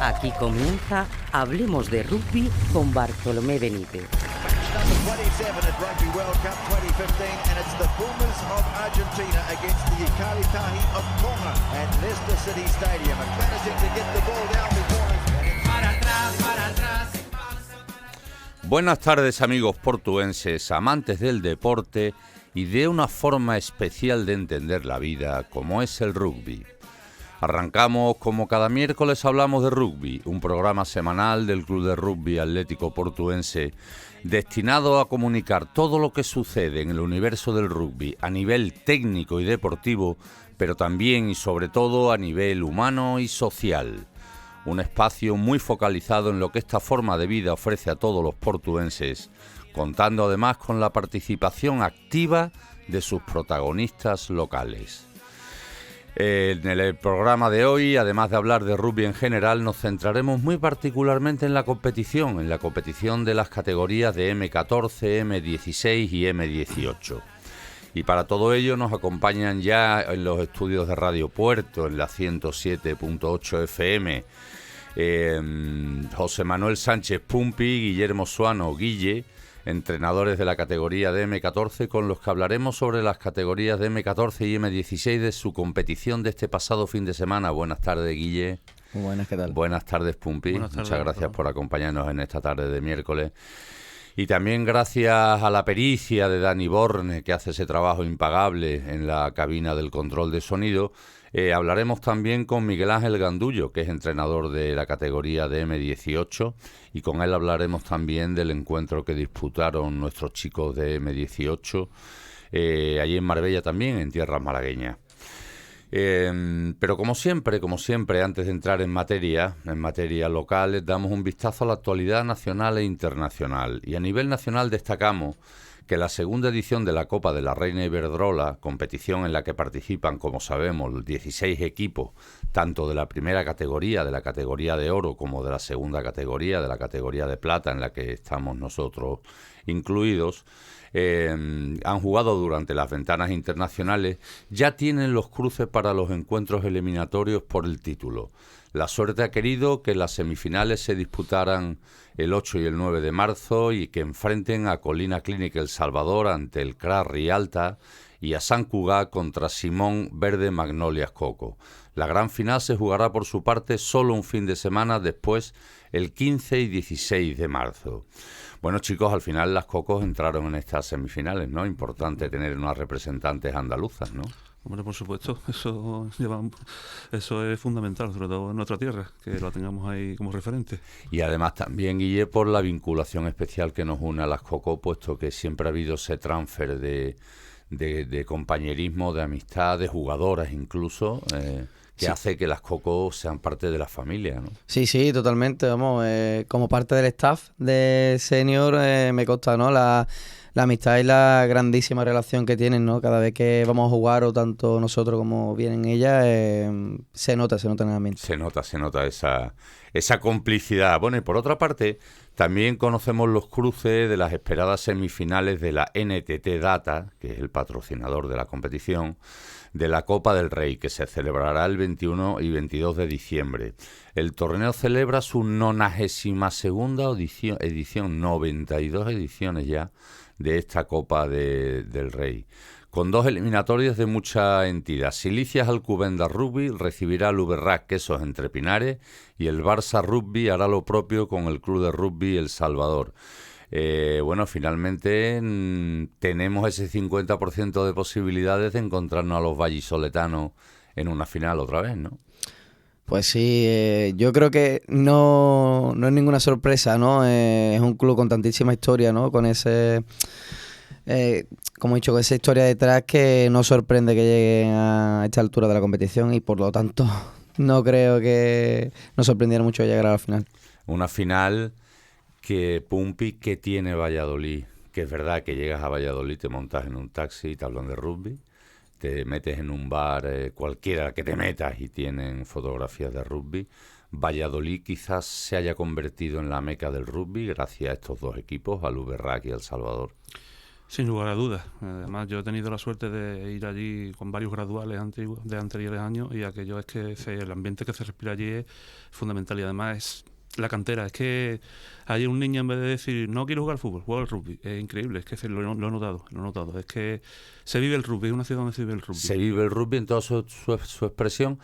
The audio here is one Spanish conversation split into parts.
Aquí comienza Hablemos de Rugby con Bartolomé Benítez. Number 27 at Rugby World Cup 2015, and it's the Pumas of Argentina against the Ikari Tahi of Tonga at Leicester City Stadium, and managing to get the ball down before us. Para atrás. Buenas tardes, amigos portuenses, amantes del deporte y de una forma especial de entender la vida como es el rugby. Arrancamos, como cada miércoles hablamos de rugby, un programa semanal del Club de Rugby Atlético Portuense destinado a comunicar todo lo que sucede en el universo del rugby a nivel técnico y deportivo, pero también y sobre todo a nivel humano y social. Un espacio muy focalizado en lo que esta forma de vida ofrece a todos los portuenses, contando además con la participación activa de sus protagonistas locales. En el programa de hoy, además de hablar de rugby en general, nos centraremos muy particularmente en la competición de las categorías de M14, M16 y M18. Y para todo ello nos acompañan ya en los estudios de Radio Puerto, en la 107.8 FM, José Manuel Sánchez Pumpi, Guillermo Suano Guille, entrenadores de la categoría de M14, con los que hablaremos sobre las categorías de M14 y M16 de su competición de este pasado fin de semana. Buenas tardes, Guille. Muy buenas, ¿qué tal? Buenas tardes, Pumpi. Buenas tardes, muchas gracias por acompañarnos en esta tarde de miércoles. Y también gracias a la pericia de Dani Borne, que hace ese trabajo impagable en la cabina del control de sonido, hablaremos también con Miguel Ángel Gandullo, que es entrenador de la categoría de M18, y con él hablaremos también del encuentro que disputaron nuestros chicos de M18, allí en Marbella también, en tierras malagueñas. Pero como siempre, antes de entrar en materia local, damos un vistazo a la actualidad nacional e internacional. Y a nivel nacional destacamos que la segunda edición de la Copa de la Reina Iberdrola, competición en la que participan, como sabemos, 16 equipos, tanto de la primera categoría, de la categoría de oro, como de la segunda categoría, de la categoría de plata, en la que estamos nosotros incluidos, han jugado durante las ventanas internacionales, ya tienen los cruces para los encuentros eliminatorios por el título. La suerte ha querido que las semifinales se disputaran el 8 y el 9 de marzo y que enfrenten a Colina Clinic El Salvador ante el CRA Rialta y a San Cugat contra Simón Verde Magnolias Coco. La gran final se jugará por su parte solo un fin de semana después, el 15 y 16 de marzo. Bueno, chicos, al final las Cocos entraron en estas semifinales, ¿no? Importante tener unas representantes andaluzas, ¿no? Hombre, por supuesto, eso es fundamental, sobre todo en nuestra tierra, que la tengamos ahí como referente. Y además también, Guille, por la vinculación especial que nos une a las Cocos, puesto que siempre ha habido ese transfer de compañerismo, de amistad, de jugadoras incluso, que sí, hace que las Cocos sean parte de la familia, ¿no? Sí, totalmente, vamos, como parte del staff de Senior me consta, ¿no? La amistad y la grandísima relación que tienen, ¿no? Cada vez que vamos a jugar, o tanto nosotros como vienen ellas, se nota en el ambiente. Se nota esa complicidad. Bueno, y por otra parte, también conocemos los cruces de las esperadas semifinales de la NTT Data, que es el patrocinador de la competición, de la Copa del Rey, que se celebrará el 21 y 22 de diciembre. El torneo celebra su 92ª edición, 92 ediciones ya, de esta Copa del Rey, con dos eliminatorias de mucha entidad. Silicias Alcubendas Rugby recibirá al Uberrac Quesos Entre Pinares y el Barça Rugby hará lo propio con el Club de Rugby El Salvador. Bueno, finalmente tenemos ese 50% de posibilidades de encontrarnos a los vallisoletanos en una final otra vez, ¿no? Pues sí, yo creo que no es ninguna sorpresa, ¿no? Es un club con tantísima historia, ¿no? Con ese, como he dicho, con esa historia detrás que no sorprende que lleguen a esta altura de la competición y por lo tanto no creo que nos sorprendiera mucho llegar a la final. Una final que, Pumpi, que tiene Valladolid, que es verdad que llegas a Valladolid, te montas en un taxi y te hablan de rugby, te metes en un bar, cualquiera que te metas y tienen fotografías de rugby. Valladolid quizás se haya convertido en la meca del rugby gracias a estos dos equipos, al Uberrac y al Salvador. Sin lugar a dudas. Además, yo he tenido la suerte de ir allí con varios graduales de anteriores años y aquello es que el ambiente que se respira allí es fundamental y además es la cantera. Es que hay un niño en vez de decir no quiero jugar al fútbol, juego al rugby. Es increíble, es que lo he notado. Es que se vive el rugby, es una ciudad donde se vive el rugby. Se vive el rugby en toda su expresión.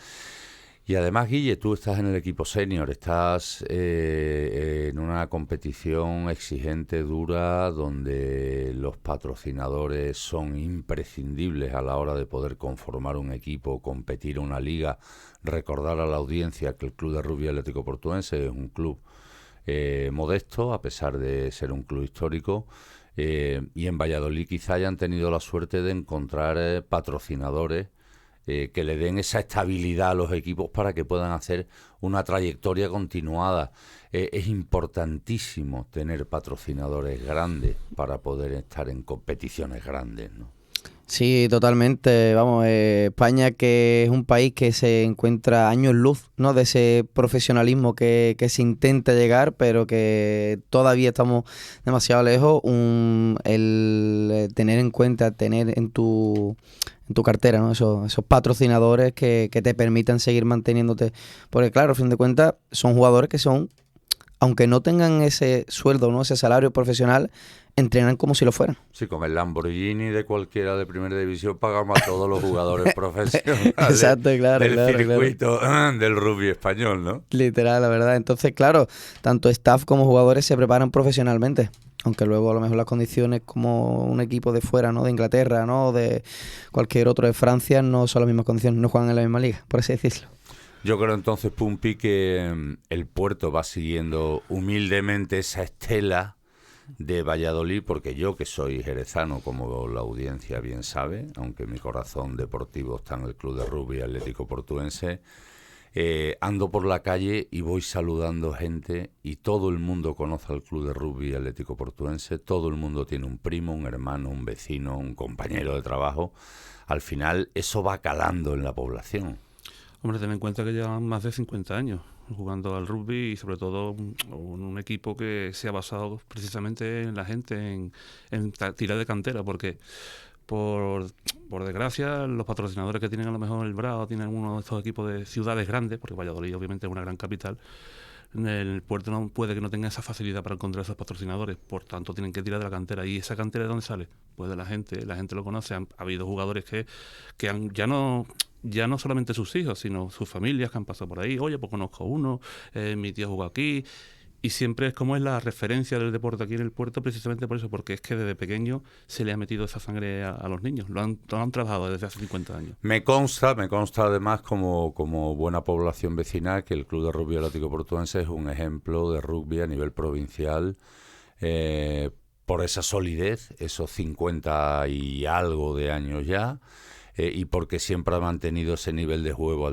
Y además, Guille, tú estás en el equipo senior, estás en una competición exigente, dura, donde los patrocinadores son imprescindibles a la hora de poder conformar un equipo, competir en una liga. Recordar a la audiencia que el Club de Rugby Atlético Portuense es un club modesto, a pesar de ser un club histórico. Y en Valladolid quizá hayan tenido la suerte de encontrar patrocinadores que le den esa estabilidad a los equipos para que puedan hacer una trayectoria continuada. Es importantísimo tener patrocinadores grandes para poder estar en competiciones grandes, ¿no? Sí, totalmente. Vamos, España, que es un país que se encuentra años luz, ¿no?, de ese profesionalismo que se intenta llegar, pero que todavía estamos demasiado lejos. El tener en cuenta, tener en tu cartera, ¿no?, esos patrocinadores que te permitan seguir manteniéndote. Porque claro, a fin de cuentas, son jugadores que son, aunque no tengan ese sueldo, ¿no?, ese salario profesional, entrenan como si lo fueran. Sí, con el Lamborghini de cualquiera de primera división pagamos a todos los jugadores profesionales. Exacto, claro, del claro, circuito del rugby español, ¿no? Literal, la verdad. Entonces, claro, tanto staff como jugadores se preparan profesionalmente. Aunque luego a lo mejor las condiciones como un equipo de fuera, ¿no?, de Inglaterra, ¿no?, de cualquier otro de Francia, no son las mismas condiciones, no juegan en la misma liga, por así decirlo. Yo creo entonces, Pumpi, que el puerto va siguiendo humildemente esa estela de Valladolid, porque yo, que soy jerezano, como la audiencia bien sabe, aunque mi corazón deportivo está en el Club de Rugby Atlético Portuense, ando por la calle y voy saludando gente y todo el mundo conoce al Club de Rugby Atlético Portuense, todo el mundo tiene un primo, un hermano, un vecino, un compañero de trabajo. Al final eso va calando en la población. Hombre, ten en cuenta que llevan más de 50 años jugando al rugby y sobre todo un equipo que se ha basado precisamente en la gente, en tirar de cantera, porque por desgracia los patrocinadores que tienen a lo mejor el Bravo, tienen uno de estos equipos de ciudades grandes, porque Valladolid obviamente es una gran capital, el puerto no puede que no tenga esa facilidad para encontrar esos patrocinadores, por tanto tienen que tirar de la cantera. ¿Y esa cantera de dónde sale? Pues de la gente lo conoce. Ha habido jugadores que han ya no solamente sus hijos, sino sus familias que han pasado por ahí. Oye, pues conozco uno, mi tío jugó aquí. Y siempre es como es la referencia del deporte aquí en el puerto, precisamente por eso, porque es que desde pequeño se le ha metido esa sangre a los niños. Lo han trabajado desde hace 50 años. Me consta además como buena población vecinal que el Club de Rugby Atlético Portuense es un ejemplo de rugby a nivel provincial, por esa solidez, esos 50 y algo de años ya, y porque siempre ha mantenido ese nivel de juego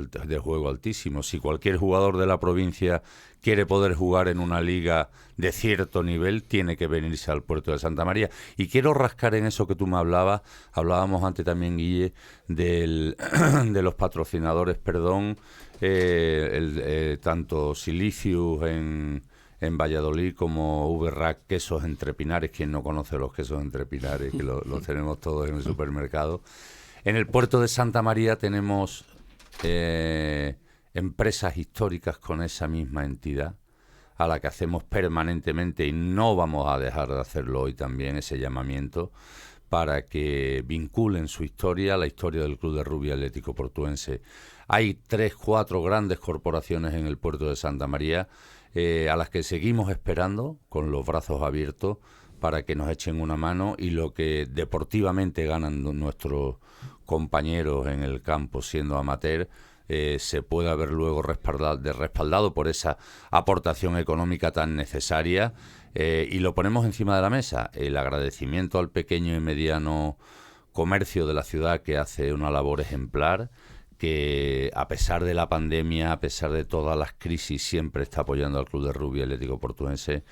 altísimo. Si cualquier jugador de la provincia quiere poder jugar en una liga de cierto nivel, tiene que venirse al puerto de Santa María. Y quiero rascar en eso que tú me hablábamos antes también, Guille, de los patrocinadores, tanto Silicius en Valladolid como VRAC, quesos Entre Pinares. Quien no conoce los quesos Entre Pinares, que los tenemos todos en el supermercado. En el puerto de Santa María tenemos empresas históricas con esa misma entidad, a la que hacemos permanentemente, y no vamos a dejar de hacerlo hoy también, ese llamamiento, para que vinculen su historia a la historia del Club de Rugby Atlético Portuense. Hay 3-4 grandes corporaciones en el puerto de Santa María, a las que seguimos esperando con los brazos abiertos para que nos echen una mano, y lo que deportivamente ganan nuestros compañeros en el campo siendo amateur se pueda ver luego respaldado por esa aportación económica tan necesaria, y lo ponemos encima de la mesa. El agradecimiento al pequeño y mediano comercio de la ciudad, que hace una labor ejemplar, que a pesar de la pandemia, a pesar de todas las crisis, siempre está apoyando al Club de Rugby Atlético Portuense.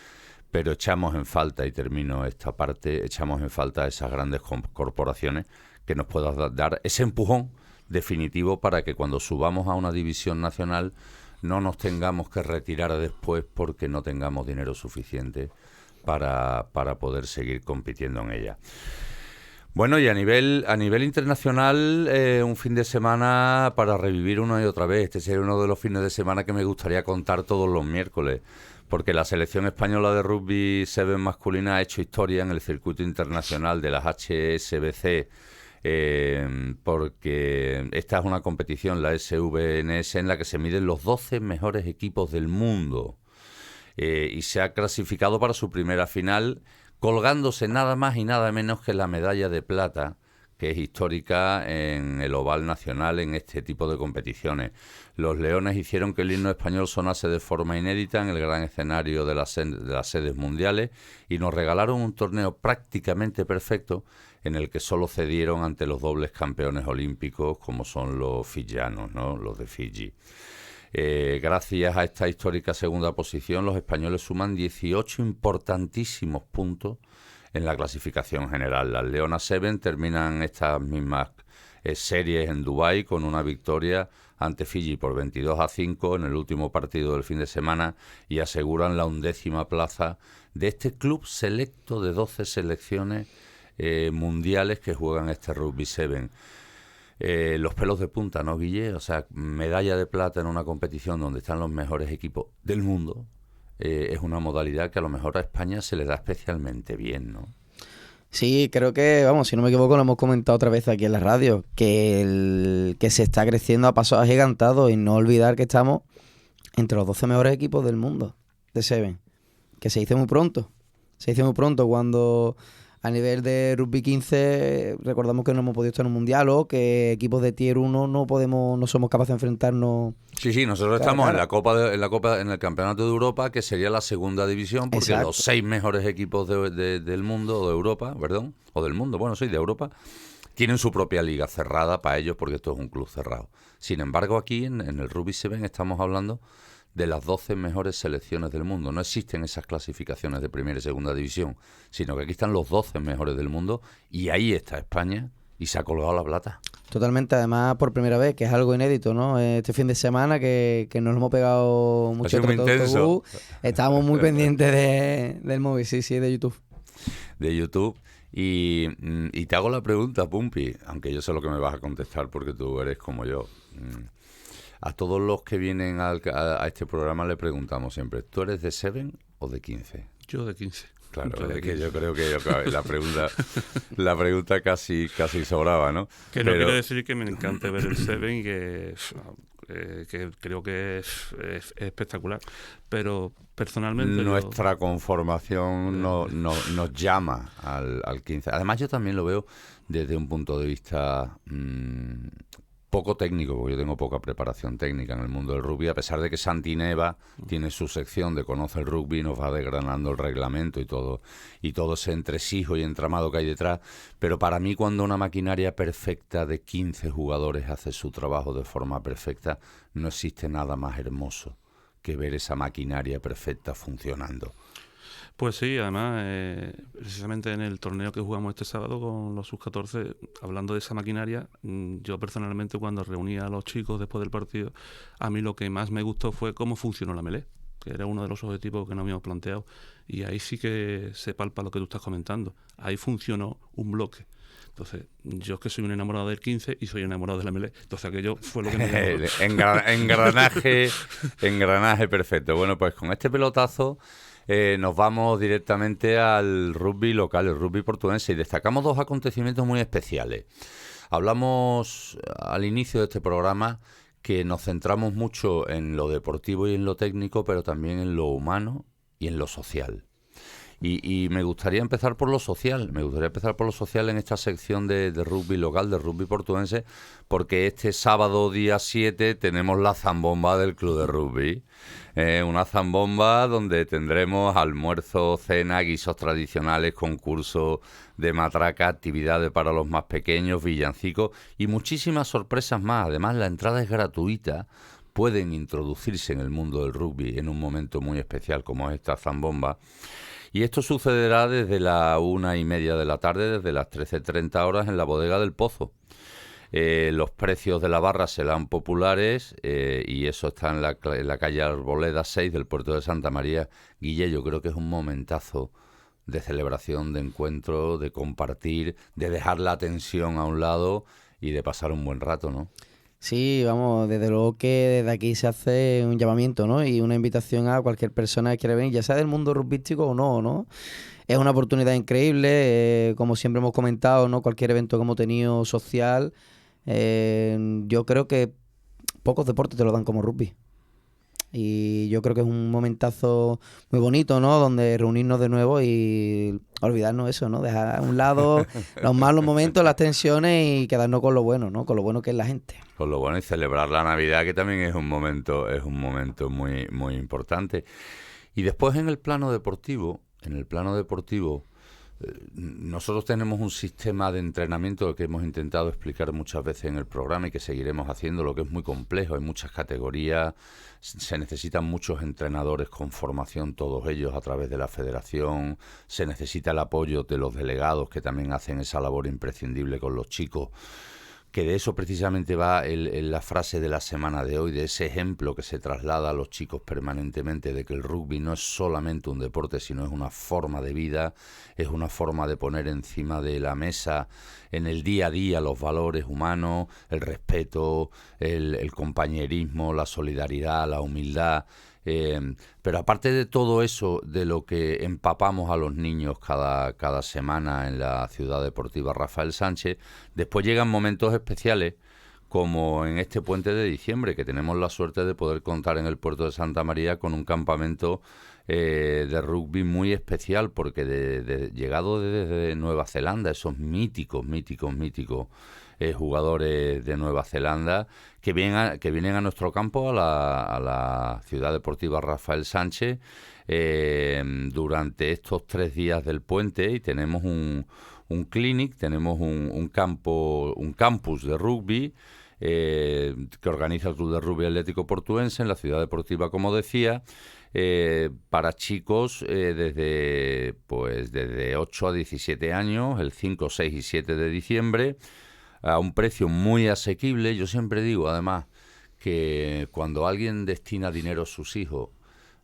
Pero echamos en falta, y termino esta parte, echamos en falta esas grandes corporaciones que nos puedan dar ese empujón definitivo para que cuando subamos a una división nacional no nos tengamos que retirar después porque no tengamos dinero suficiente para poder seguir compitiendo en ella. Bueno, y a nivel internacional, un fin de semana para revivir una y otra vez. Este sería uno de los fines de semana que me gustaría contar todos los miércoles, porque la selección española de rugby 7 masculina ha hecho historia en el circuito internacional de las HSBC, porque esta es una competición, la SVNS, en la que se miden los 12 mejores equipos del mundo, y se ha clasificado para su primera final, colgándose nada más y nada menos que la medalla de plata, que es histórica en el oval nacional en este tipo de competiciones. Los Leones hicieron que el himno español sonase de forma inédita en el gran escenario de las sedes mundiales y nos regalaron un torneo prácticamente perfecto en el que solo cedieron ante los dobles campeones olímpicos como son los fijianos, ¿no? Los de Fiji. Gracias a esta histórica segunda posición, los españoles suman 18 importantísimos puntos en la clasificación general. Las Leonas 7 terminan estas mismas series en Dubái con una victoria ante Fiji por 22-5 en el último partido del fin de semana y aseguran la 11ª plaza de este club selecto de 12 selecciones mundiales que juegan este Rugby 7. Los pelos de punta, ¿no, Guille? O sea, medalla de plata en una competición donde están los mejores equipos del mundo, es una modalidad que a lo mejor a España se le da especialmente bien, ¿no? Sí, creo que, vamos, si no me equivoco, lo hemos comentado otra vez aquí en la radio, que se está creciendo a pasos agigantados y no olvidar que estamos entre los 12 mejores equipos del mundo de Seven, que se hizo muy pronto. Se hizo muy pronto cuando a nivel de rugby 15 recordamos que no hemos podido estar en un mundial o que equipos de tier 1 no somos capaces de enfrentarnos. Sí, nosotros estamos en el Campeonato de Europa, que sería la segunda división, porque Exacto. los 6 mejores equipos del mundo, o de Europa, perdón, o del mundo, bueno, sí, de Europa, tienen su propia liga cerrada para ellos porque esto es un club cerrado. Sin embargo, aquí en el Rugby 7 estamos hablando de las 12 mejores selecciones del mundo. No existen esas clasificaciones de primera y segunda división, sino que aquí están los 12 mejores del mundo y ahí está España y se ha colgado la plata. Totalmente, además por primera vez, que es algo inédito, ¿no? Este fin de semana que nos lo hemos pegado mucho Ha sido muy intenso. Estábamos muy pendientes del móvil, sí, de YouTube. De YouTube. Y te hago la pregunta, Pumpi, aunque yo sé lo que me vas a contestar porque tú eres como yo. A todos los que vienen a este programa le preguntamos siempre, ¿tú eres de 7 o de 15? Yo de 15. Claro, es que yo creo que la pregunta casi sobraba, ¿no? Que no quiero decir que me encante ver el 7 y que creo que es espectacular, pero personalmente nuestra conformación nos llama al 15. Además yo también lo veo desde un punto de vista poco técnico, porque yo tengo poca preparación técnica en el mundo del rugby, a pesar de que Santi Neva tiene su sección de Conoce el Rugby, nos va desgranando el reglamento y todo ese entresijo y entramado que hay detrás, pero para mí cuando una maquinaria perfecta de 15 jugadores hace su trabajo de forma perfecta, no existe nada más hermoso que ver esa maquinaria perfecta funcionando. Pues sí, además, precisamente en el torneo que jugamos este sábado con los sub-14, hablando de esa maquinaria, yo personalmente cuando reuní a los chicos después del partido, a mí lo que más me gustó fue cómo funcionó la melee, que era uno de los objetivos que nos habíamos planteado. Y ahí sí que se palpa lo que tú estás comentando. Ahí funcionó un bloque. Entonces, yo es que soy un enamorado del 15 y soy enamorado de la melee. Entonces, aquello fue lo que me engranaje perfecto. Bueno, pues con este pelotazo nos vamos directamente al rugby local, el rugby portuense, y destacamos dos acontecimientos muy especiales. Hablamos al inicio de este programa que nos centramos mucho en lo deportivo y en lo técnico, pero también en lo humano y en lo social. Y me gustaría empezar por lo social. Me gustaría empezar por lo social en esta sección de rugby local, de rugby portuense, porque este sábado día 7 tenemos la zambomba del Club de Rugby. Una zambomba donde tendremos almuerzo, cena, guisos tradicionales, concurso de matraca, actividades para los más pequeños, villancicos y muchísimas sorpresas más. Además, la entrada es gratuita. Pueden introducirse en el mundo del rugby en un momento muy especial como es esta zambomba. Y esto sucederá desde la 1:30 de la tarde, desde las 13:30 horas en la Bodega del Pozo. Los precios de la barra serán populares y eso está en la calle Arboleda 6 del puerto de Santa María. Guille, yo creo que es un momentazo de celebración, de encuentro, de compartir, de dejar la tensión a un lado y de pasar un buen rato, ¿no? Sí, vamos, desde luego que desde aquí se hace un llamamiento, ¿no? Y una invitación a cualquier persona que quiera venir, ya sea del mundo rugbyístico o no, ¿no? Es una oportunidad increíble, como siempre hemos comentado, ¿no? Cualquier evento que hemos tenido social, yo creo que pocos deportes te lo dan como rugby. Y yo creo que es un momentazo muy bonito, ¿no? Donde reunirnos de nuevo y olvidarnos eso, ¿no? Dejar a un lado los malos momentos, las tensiones y quedarnos con lo bueno, ¿no? Con lo bueno que es la gente. Con lo bueno y celebrar la Navidad, que también es un momento muy, muy importante. Y después en el plano deportivo, nosotros tenemos un sistema de entrenamiento que hemos intentado explicar muchas veces en el programa y que seguiremos haciendo, lo que es muy complejo. Hay muchas categorías, se necesitan muchos entrenadores con formación, todos ellos a través de la federación, se necesita el apoyo de los delegados que también hacen esa labor imprescindible con los chicos. Que de eso precisamente va la frase de la semana de hoy, de ese ejemplo que se traslada a los chicos permanentemente, de que el rugby no es solamente un deporte, sino es una forma de vida, es una forma de poner encima de la mesa en el día a día los valores humanos, el respeto, el compañerismo, la solidaridad, la humildad. Pero aparte de todo eso, de lo que empapamos a los niños cada semana en la Ciudad Deportiva Rafael Sánchez, después llegan momentos especiales como en este puente de diciembre, que tenemos la suerte de poder contar en el puerto de Santa María con un campamento de rugby muy especial, porque llegado desde Nueva Zelanda, esos míticos jugadores de Nueva Zelanda que vienen a nuestro campo, a la Ciudad Deportiva Rafael Sánchez, durante estos 3 días del puente, y tenemos un clinic, tenemos un campus de rugby que organiza el Club de Rugby Atlético Portuense en la Ciudad Deportiva, como decía, para chicos desde 8 a 17 años, el 5, 6 y 7 de diciembre, a un precio muy asequible. Yo siempre digo, además, que cuando alguien destina dinero a sus hijos,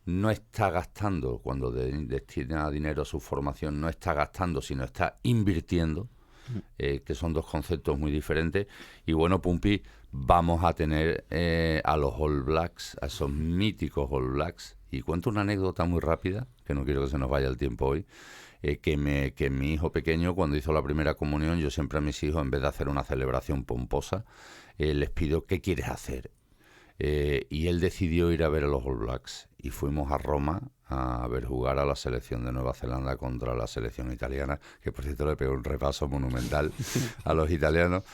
no está gastando, cuando destina dinero a su formación, no está gastando, sino está invirtiendo, que son dos conceptos muy diferentes. Y bueno, Pumpi, vamos a tener a los All Blacks, a esos míticos All Blacks. Y cuento una anécdota muy rápida, que no quiero que se nos vaya el tiempo hoy. Que mi hijo pequeño, cuando hizo la primera comunión, yo siempre a mis hijos, en vez de hacer una celebración pomposa, les pido: ¿qué quieres hacer? Y él decidió ir a ver a los All Blacks, y fuimos a Roma a ver jugar a la selección de Nueva Zelanda contra la selección italiana, que por cierto le pegó un repaso monumental a los italianos.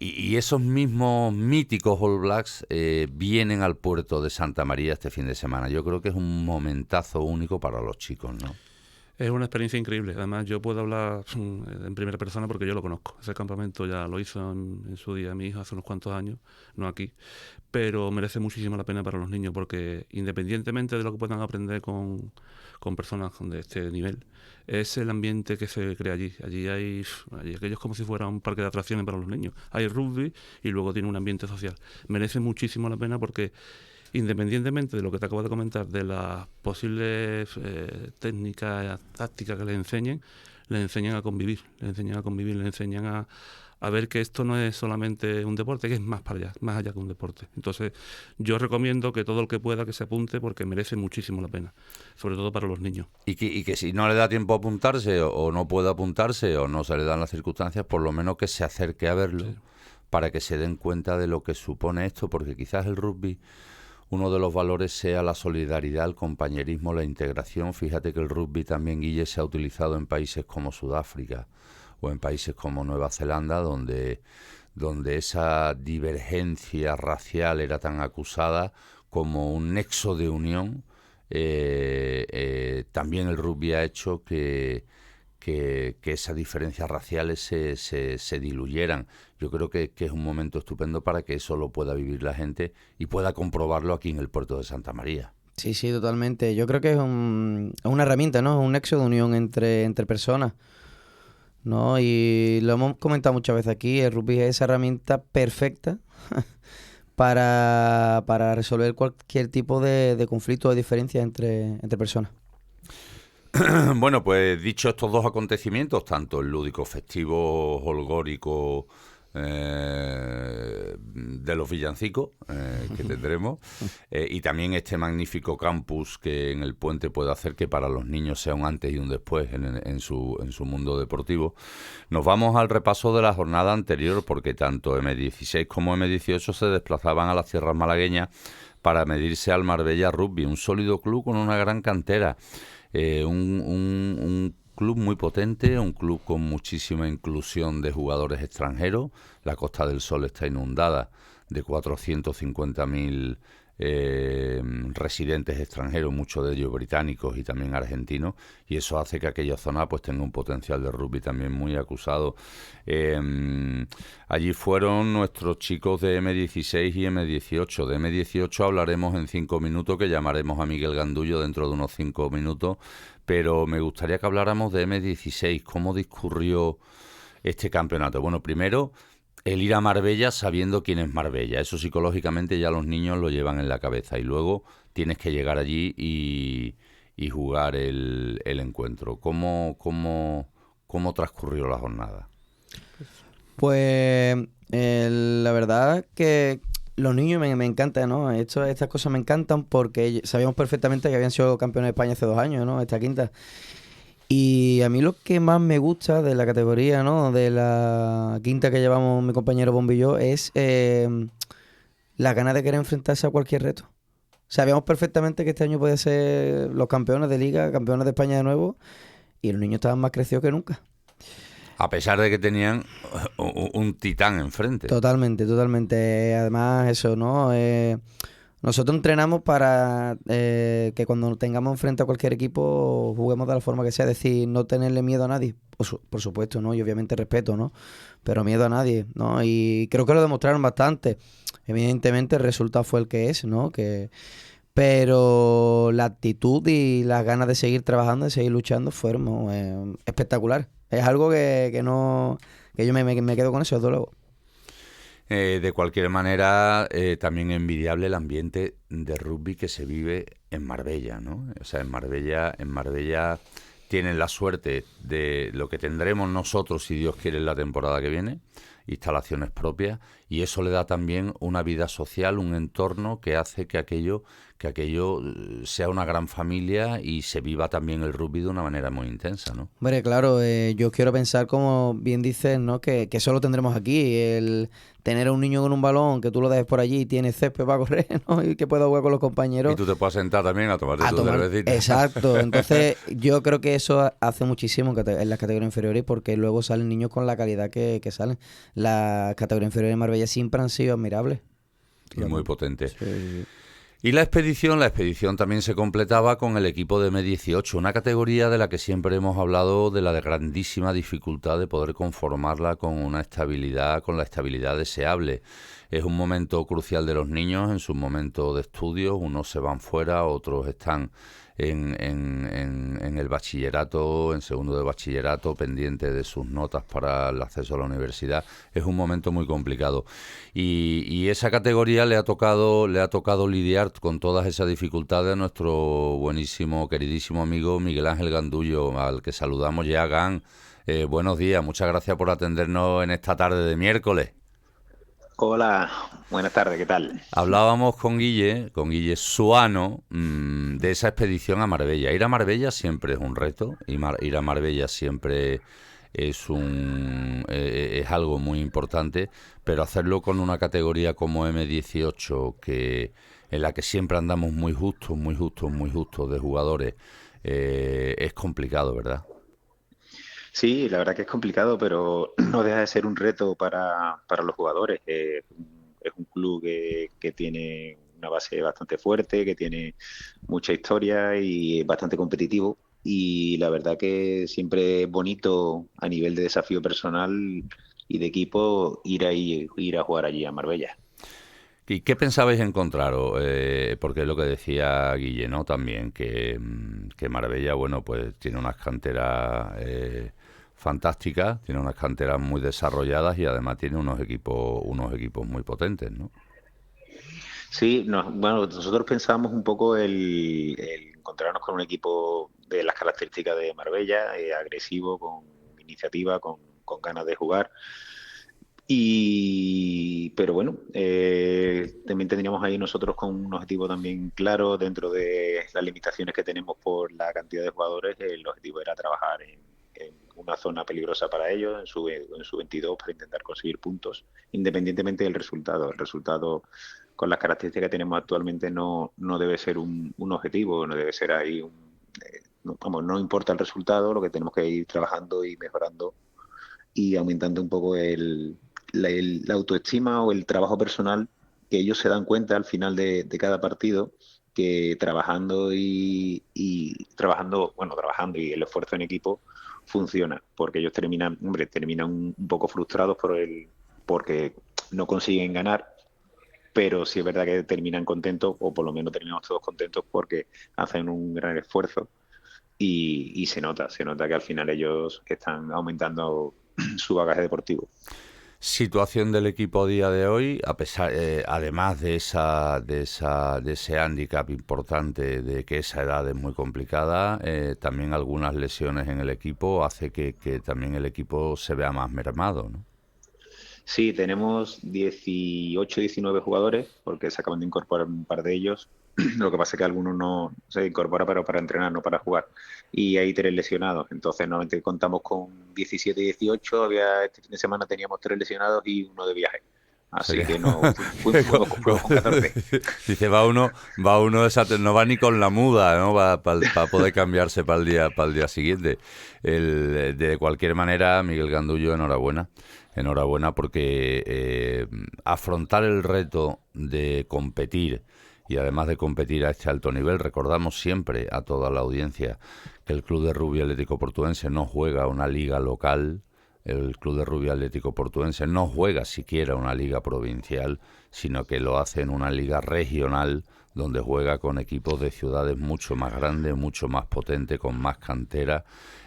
Y esos mismos míticos All Blacks vienen al puerto de Santa María este fin de semana. Yo creo que es un momentazo único para los chicos, ¿no? Es una experiencia increíble. Además, yo puedo hablar en primera persona porque yo lo conozco. Ese campamento ya lo hizo en su día mi hijo hace unos cuantos años, no aquí. Pero merece muchísimo la pena para los niños, porque independientemente de lo que puedan aprender con personas de este nivel, es el ambiente que se crea allí. Allí hay aquello es como si fuera un parque de atracciones para los niños. Hay rugby y luego tiene un ambiente social. Merece muchísimo la pena porque, independientemente de lo que te acabo de comentar, de las posibles técnicas, tácticas que les enseñan a convivir, les enseñan a ver que esto no es solamente un deporte, que es más allá que un deporte. Entonces, yo recomiendo que todo el que pueda que se apunte, porque merece muchísimo la pena, sobre todo para los niños. Y que si no le da tiempo a apuntarse, o no puede apuntarse, o no se le dan las circunstancias, por lo menos que se acerque a verlo, sí, para que se den cuenta de lo que supone esto, porque quizás el rugby, uno de los valores sea la solidaridad, el compañerismo, la integración. Fíjate que el rugby también, Guille, se ha utilizado en países como Sudáfrica o en países como Nueva Zelanda, donde esa divergencia racial era tan acusada como un nexo de unión. También el rugby ha hecho que esas diferencias raciales se diluyeran. Yo creo que es un momento estupendo para que eso lo pueda vivir la gente y pueda comprobarlo aquí en el puerto de Santa María. Sí, totalmente. Yo creo que es una herramienta, ¿no? Es un nexo de unión entre personas, ¿no? Y lo hemos comentado muchas veces aquí, el rugby es esa herramienta perfecta para resolver cualquier tipo de conflicto o de diferencia entre personas. Bueno, pues dicho estos dos acontecimientos, tanto el lúdico festivo holgórico de los villancicos que tendremos y también este magnífico campus que en el Puente puede hacer que para los niños sea un antes y un después en su mundo deportivo. Nos vamos al repaso de la jornada anterior, porque tanto M16 como M18 se desplazaban a las tierras malagueñas para medirse al Marbella Rugby, un sólido club con una gran cantera. Un club muy potente, un club con muchísima inclusión de jugadores extranjeros. La Costa del Sol está inundada de 450.000 residentes extranjeros, muchos de ellos británicos y también argentinos, y eso hace que aquella zona pues tenga un potencial de rugby también muy acusado. Allí fueron nuestros chicos de M16 y M18. De M18 hablaremos en 5 minutos, que llamaremos a Miguel Gandullo dentro de unos 5 minutos, pero me gustaría que habláramos de M16. ¿Cómo discurrió este campeonato? Bueno, primero, el ir a Marbella sabiendo quién es Marbella. Eso psicológicamente ya los niños lo llevan en la cabeza. Y luego tienes que llegar allí y jugar el encuentro. ¿Cómo transcurrió la jornada? Pues la verdad que los niños me encantan, ¿no? Estas cosas me encantan porque sabíamos perfectamente que habían sido campeones de España hace 2 años, ¿no? Esta quinta. Y a mí lo que más me gusta de la categoría, ¿no? De la quinta que llevamos mi compañero Bombillo es la ganas de querer enfrentarse a cualquier reto. Sabíamos perfectamente que este año podía ser los campeones de liga, campeones de España de nuevo, y los niños estaban más crecidos que nunca. A pesar de que tenían un titán enfrente. Totalmente. Además, eso, ¿no? Nosotros entrenamos para que cuando tengamos enfrente a cualquier equipo juguemos de la forma que sea, es decir, no tenerle miedo a nadie, por supuesto, ¿no? Y obviamente respeto, ¿no? Pero miedo a nadie, ¿no? Y creo que lo demostraron bastante. Evidentemente el resultado fue el que es, ¿no? Pero la actitud y las ganas de seguir trabajando, de seguir luchando fueron espectacular. Es algo que yo me quedo con eso, desde luego. De cualquier manera, también envidiable el ambiente de rugby que se vive en Marbella, ¿no? O sea, en Marbella tienen la suerte de lo que tendremos nosotros, si Dios quiere, en la temporada que viene, instalaciones propias, y eso le da también una vida social, un entorno que hace que aquello sea una gran familia y se viva también el rugby de una manera muy intensa, ¿no? Hombre, claro, yo quiero pensar, como bien dices, ¿no? Que eso lo tendremos aquí, el tener a un niño con un balón, que tú lo dejes por allí y tienes césped para correr, ¿no? Y que pueda jugar con los compañeros. Y tú te puedas sentar también a tomarte tu cervecita. Exacto, entonces yo creo que eso hace muchísimo en las categorías inferiores, porque luego salen niños con la calidad que salen. Las categorías inferiores de Marbella siempre han sido admirables. Y muy potentes. Sí. Y la expedición también se completaba con el equipo de M18, una categoría de la que siempre hemos hablado, de la de grandísima dificultad de poder conformarla con la estabilidad deseable. Es un momento crucial de los niños en su momento de estudio. Unos se van fuera, otros están en el bachillerato, en segundo de bachillerato, pendiente de sus notas para el acceso a la universidad. Es un momento muy complicado. Y esa categoría le ha tocado lidiar con todas esas dificultades a nuestro buenísimo, queridísimo amigo Miguel Ángel Gandullo, al que saludamos ya. Gan, buenos días, muchas gracias por atendernos en esta tarde de miércoles. Hola, buenas tardes, ¿qué tal? Hablábamos con Guille Suano, de esa expedición a Marbella. Ir a Marbella siempre es un reto, ir a Marbella siempre es algo muy importante, pero hacerlo con una categoría como M18, en la que siempre andamos muy justos de jugadores, es complicado, ¿verdad? Sí, la verdad que es complicado, pero no deja de ser un reto para los jugadores. Es un club que tiene una base bastante fuerte, que tiene mucha historia y es bastante competitivo. Y la verdad que siempre es bonito a nivel de desafío personal y de equipo ir a jugar allí a Marbella. ¿Y qué pensabais encontraros? Porque es lo que decía Guille, ¿no? También que Marbella, bueno, pues tiene unas canteras fantásticas, tiene unas canteras muy desarrolladas y además tiene unos equipos muy potentes, ¿no? Sí, bueno, nosotros pensábamos un poco el encontrarnos con un equipo de las características de Marbella, agresivo, con iniciativa, con ganas de jugar. Pero bueno, también tendríamos ahí nosotros con un objetivo también claro dentro de las limitaciones que tenemos por la cantidad de jugadores. El objetivo era trabajar en una zona peligrosa para ellos, en su 22, para intentar conseguir puntos, independientemente del resultado. El resultado, con las características que tenemos actualmente, no debe ser un objetivo, no debe ser ahí no importa el resultado, lo que tenemos que ir trabajando y mejorando y aumentando un poco la autoestima o el trabajo personal, que ellos se dan cuenta al final de cada partido que trabajando y el esfuerzo en equipo funciona, porque ellos terminan un poco frustrados porque no consiguen ganar, pero sí es verdad que terminan contentos, o por lo menos terminamos todos contentos, porque hacen un gran esfuerzo y se nota que al final ellos están aumentando su bagaje deportivo. Situación del equipo a día de hoy, a pesar, además de ese hándicap importante de que esa edad es muy complicada, también algunas lesiones en el equipo hace que también el equipo se vea más mermado, ¿no? Sí, tenemos 18, 19 jugadores, porque se acaban de incorporar un par de ellos. Lo que pasa es que algunos no se incorporan, pero para entrenar, no para jugar. Y hay 3 lesionados. Entonces, normalmente contamos con 17 y 18. Este fin de semana teníamos 3 lesionados y uno de viaje. Así que no fuimos con 14. Dice, va uno no va ni con la muda, ¿no? Para poder cambiarse para el día siguiente. De cualquier manera, Miguel Gandullo, enhorabuena porque afrontar el reto de competir, y además de competir a este alto nivel, recordamos siempre a toda la audiencia que el Club de Rugby Atlético Portuense no juega una liga local, el Club de Rugby Atlético Portuense no juega siquiera una liga provincial, sino que lo hace en una liga regional, donde juega con equipos de ciudades mucho más grandes, mucho más potentes, con más cantera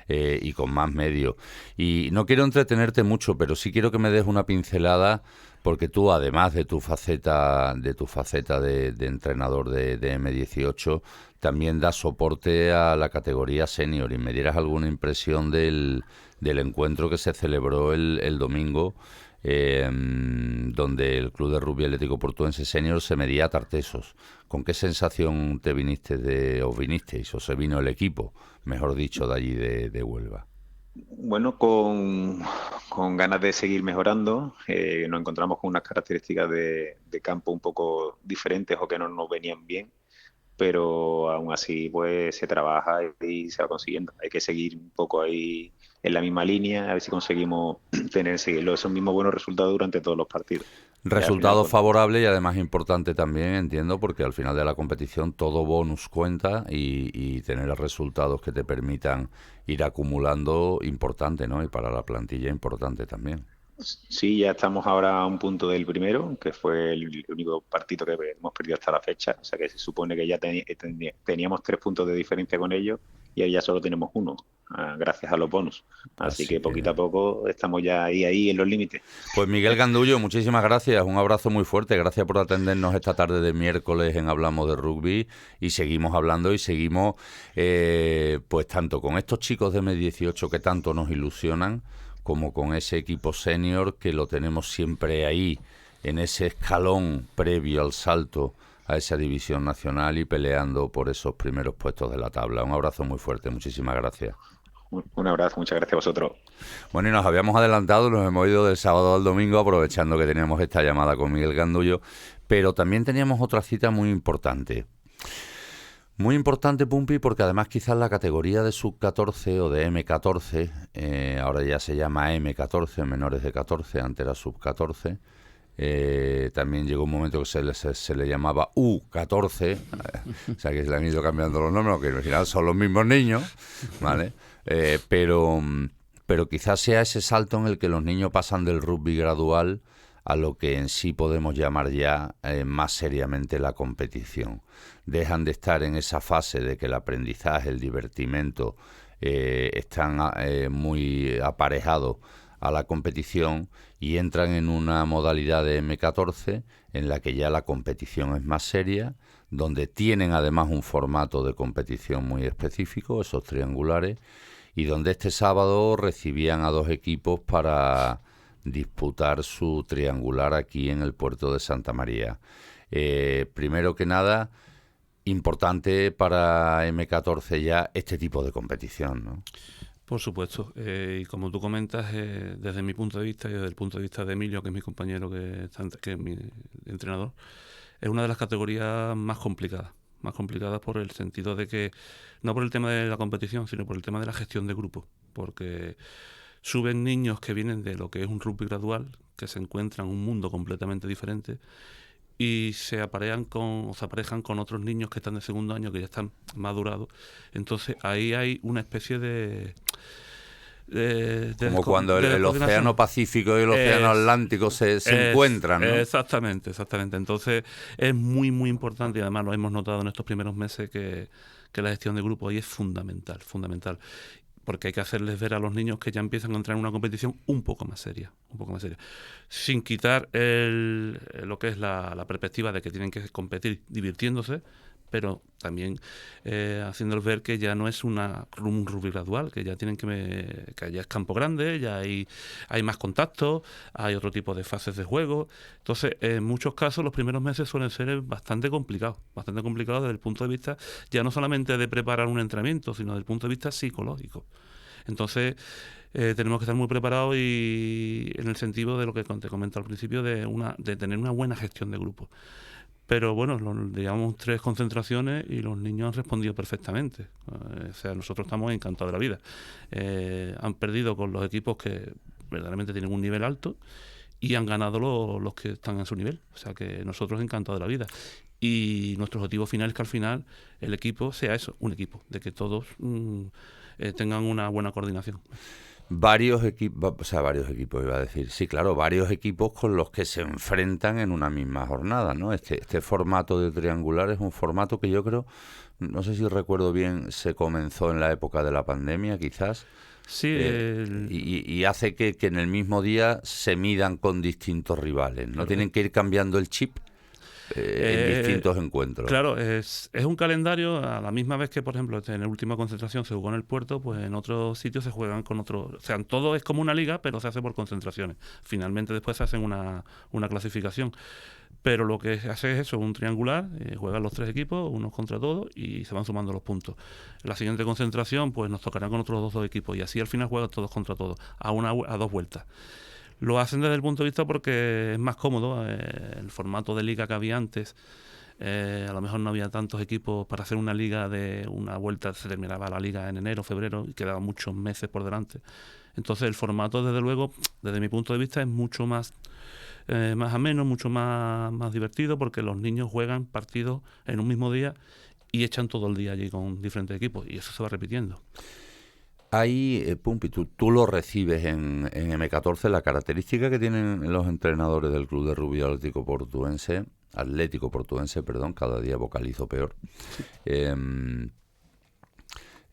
y con más medios. Y no quiero entretenerte mucho, pero sí quiero que me des una pincelada, porque tú, además de tu faceta de entrenador de M18, también das soporte a la categoría senior, y me dieras alguna impresión del encuentro que se celebró el domingo, donde el Club de Rugby Atlético Portuense Senior se medía a Tartesos. ¿Con qué sensación vinisteis o se vino el equipo, mejor dicho, de allí de Huelva? Bueno, con ganas de seguir mejorando. Nos encontramos con unas características de campo un poco diferentes o que no nos venían bien, pero aún así pues se trabaja y se va consiguiendo. Hay que seguir un poco ahí en la misma línea, a ver si conseguimos seguir esos mismos buenos resultados durante todos los partidos. Resultados favorables y además importante también, entiendo, porque al final de la competición todo bonus cuenta, y tener resultados que te permitan ir acumulando importante, ¿no? Y para la plantilla importante también. Sí, ya estamos ahora a un punto del primero, que fue el único partido que hemos perdido hasta la fecha. O sea que se supone que ya teníamos 3 puntos de diferencia con ellos, y ahora ya solo tenemos 1, gracias a los bonus. Así que poquito a poco estamos ya ahí en los límites. Pues Miguel Gandullo, muchísimas gracias, un abrazo muy fuerte, gracias por atendernos esta tarde de miércoles en Hablamos de Rugby, y seguimos hablando y seguimos pues tanto con estos chicos de M18 que tanto nos ilusionan, como con ese equipo senior que lo tenemos siempre ahí, en ese escalón previo al salto a esa división nacional y peleando por esos primeros puestos de la tabla. Un abrazo muy fuerte, muchísimas gracias. Un abrazo, muchas gracias a vosotros. Bueno, y nos habíamos adelantado, nos hemos ido del sábado al domingo, aprovechando que teníamos esta llamada con Miguel Gandullo, pero también teníamos otra cita muy importante. Muy importante, Pumpi, porque además quizás la categoría de sub-14 o de M14, ahora ya se llama M14, menores de 14, antes era sub-14, también llegó un momento que se le llamaba U14, o sea que se le han ido cambiando los nombres, que al final son los mismos niños, ¿vale? Pero quizás sea ese salto en el que los niños pasan del rugby gradual a lo que en sí podemos llamar ya más seriamente la competición. Dejan de estar en esa fase de que el aprendizaje, el divertimento están muy aparejados a la competición, y entran en una modalidad de M14 en la que ya la competición es más seria, donde tienen además un formato de competición muy específico, esos triangulares, y donde este sábado recibían a 2 equipos para disputar su triangular aquí en el puerto de Santa María. Primero que nada, importante para M14 ya este tipo de competición, ¿no? Por supuesto, y como tú comentas, desde mi punto de vista y desde el punto de vista de Emilio, que es mi compañero, que es mi entrenador, es una de las categorías más complicadas por el sentido de que, no por el tema de la competición, sino por el tema de la gestión de grupo, porque suben niños que vienen de lo que es un rugby gradual, que se encuentran en un mundo completamente diferente, y se aparejan con otros niños que están de segundo año, que ya están madurados. Entonces ahí hay una especie de como cuando el Océano Pacífico y el Océano Atlántico se encuentran, ¿no? Exactamente. Entonces es muy, muy importante, y además lo hemos notado en estos primeros meses, que la gestión de grupo ahí es fundamental. Porque hay que hacerles ver a los niños que ya empiezan a entrar en una competición un poco más seria, sin quitar lo que es la perspectiva de que tienen que competir divirtiéndose, pero también haciéndoles ver que ya no es un rugby gradual, que ya tienen que ya es campo grande, ya hay más contacto, hay otro tipo de fases de juego. Entonces, en muchos casos, los primeros meses suelen ser bastante complicados desde el punto de vista ya no solamente de preparar un entrenamiento, sino desde el punto de vista psicológico. Entonces, tenemos que estar muy preparados, y en el sentido de lo que te comento al principio, de tener una buena gestión de grupo. Pero bueno, llevamos 3 concentraciones y los niños han respondido perfectamente. O sea, nosotros estamos encantados de la vida. Han perdido con los equipos que verdaderamente tienen un nivel alto, y han ganado los que están en su nivel. O sea, que nosotros encantados de la vida. Y nuestro objetivo final es que al final el equipo sea eso, un equipo, de que todos tengan una buena coordinación. Varios equipos iba a decir. Sí, claro, varios equipos con los que se enfrentan en una misma jornada, ¿no? Este formato de triangular es un formato que yo creo, no sé si recuerdo bien, se comenzó en la época de la pandemia, quizás. Sí, y hace que en el mismo día se midan con distintos rivales, ¿no? Tienen que ir cambiando el chip en distintos encuentros. Claro, es un calendario a la misma vez que, por ejemplo, en la última concentración se jugó en el puerto, pues en otros sitios se juegan con otros. O sea, todo es como una liga, pero se hace por concentraciones. Finalmente después se hacen una clasificación. Pero lo que se hace es eso, un triangular, juegan los 3 equipos, unos contra todos, y se van sumando los puntos. La siguiente concentración, pues nos tocará con otros 2 equipos, y así al final juegan todos contra todos, a 2 vueltas. Lo hacen desde el punto de vista porque es más cómodo. El formato de liga que había antes, a lo mejor no había tantos equipos para hacer una liga de una vuelta. Se terminaba la liga en enero, febrero, y quedaban muchos meses por delante. Entonces el formato, desde luego, desde mi punto de vista, es mucho más ameno, mucho más divertido, porque los niños juegan partidos en un mismo día y echan todo el día allí con diferentes equipos, y eso se va repitiendo. Ahí, Pumpi, tú lo recibes en M14, la característica que tienen los entrenadores del Club de Rugby Atlético Portuense, cada día vocalizo peor,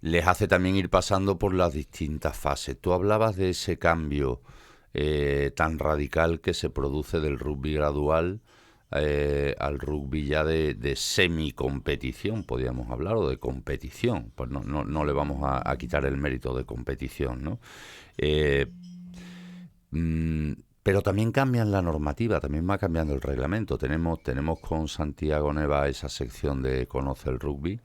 les hace también ir pasando por las distintas fases. Tú hablabas de ese cambio tan radical que se produce del rugby gradual al rugby ya de semi-competición, podríamos hablar, o de competición. Pues no le vamos a quitar el mérito de competición, ¿no? Pero también cambian la normativa, también va cambiando el reglamento. Tenemos con Santiago Neva esa sección de Conoce el Rugby,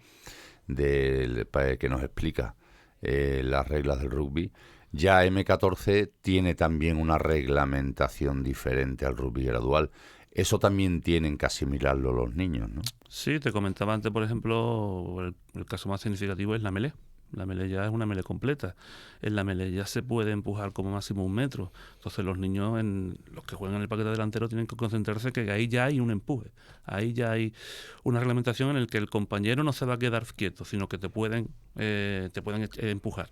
que nos explica las reglas del rugby. Ya M14 tiene también una reglamentación diferente al rugby gradual. Eso también tienen que asimilarlo los niños, ¿no? Sí, te comentaba antes, por ejemplo, el caso más significativo es la melee. La melee ya es una melee completa. En la melee ya se puede empujar como máximo 1 metro. Entonces los niños, los que juegan en el paquete delantero, tienen que concentrarse que ahí ya hay un empuje. Ahí ya hay una reglamentación en la que el compañero no se va a quedar quieto, sino que te pueden empujar.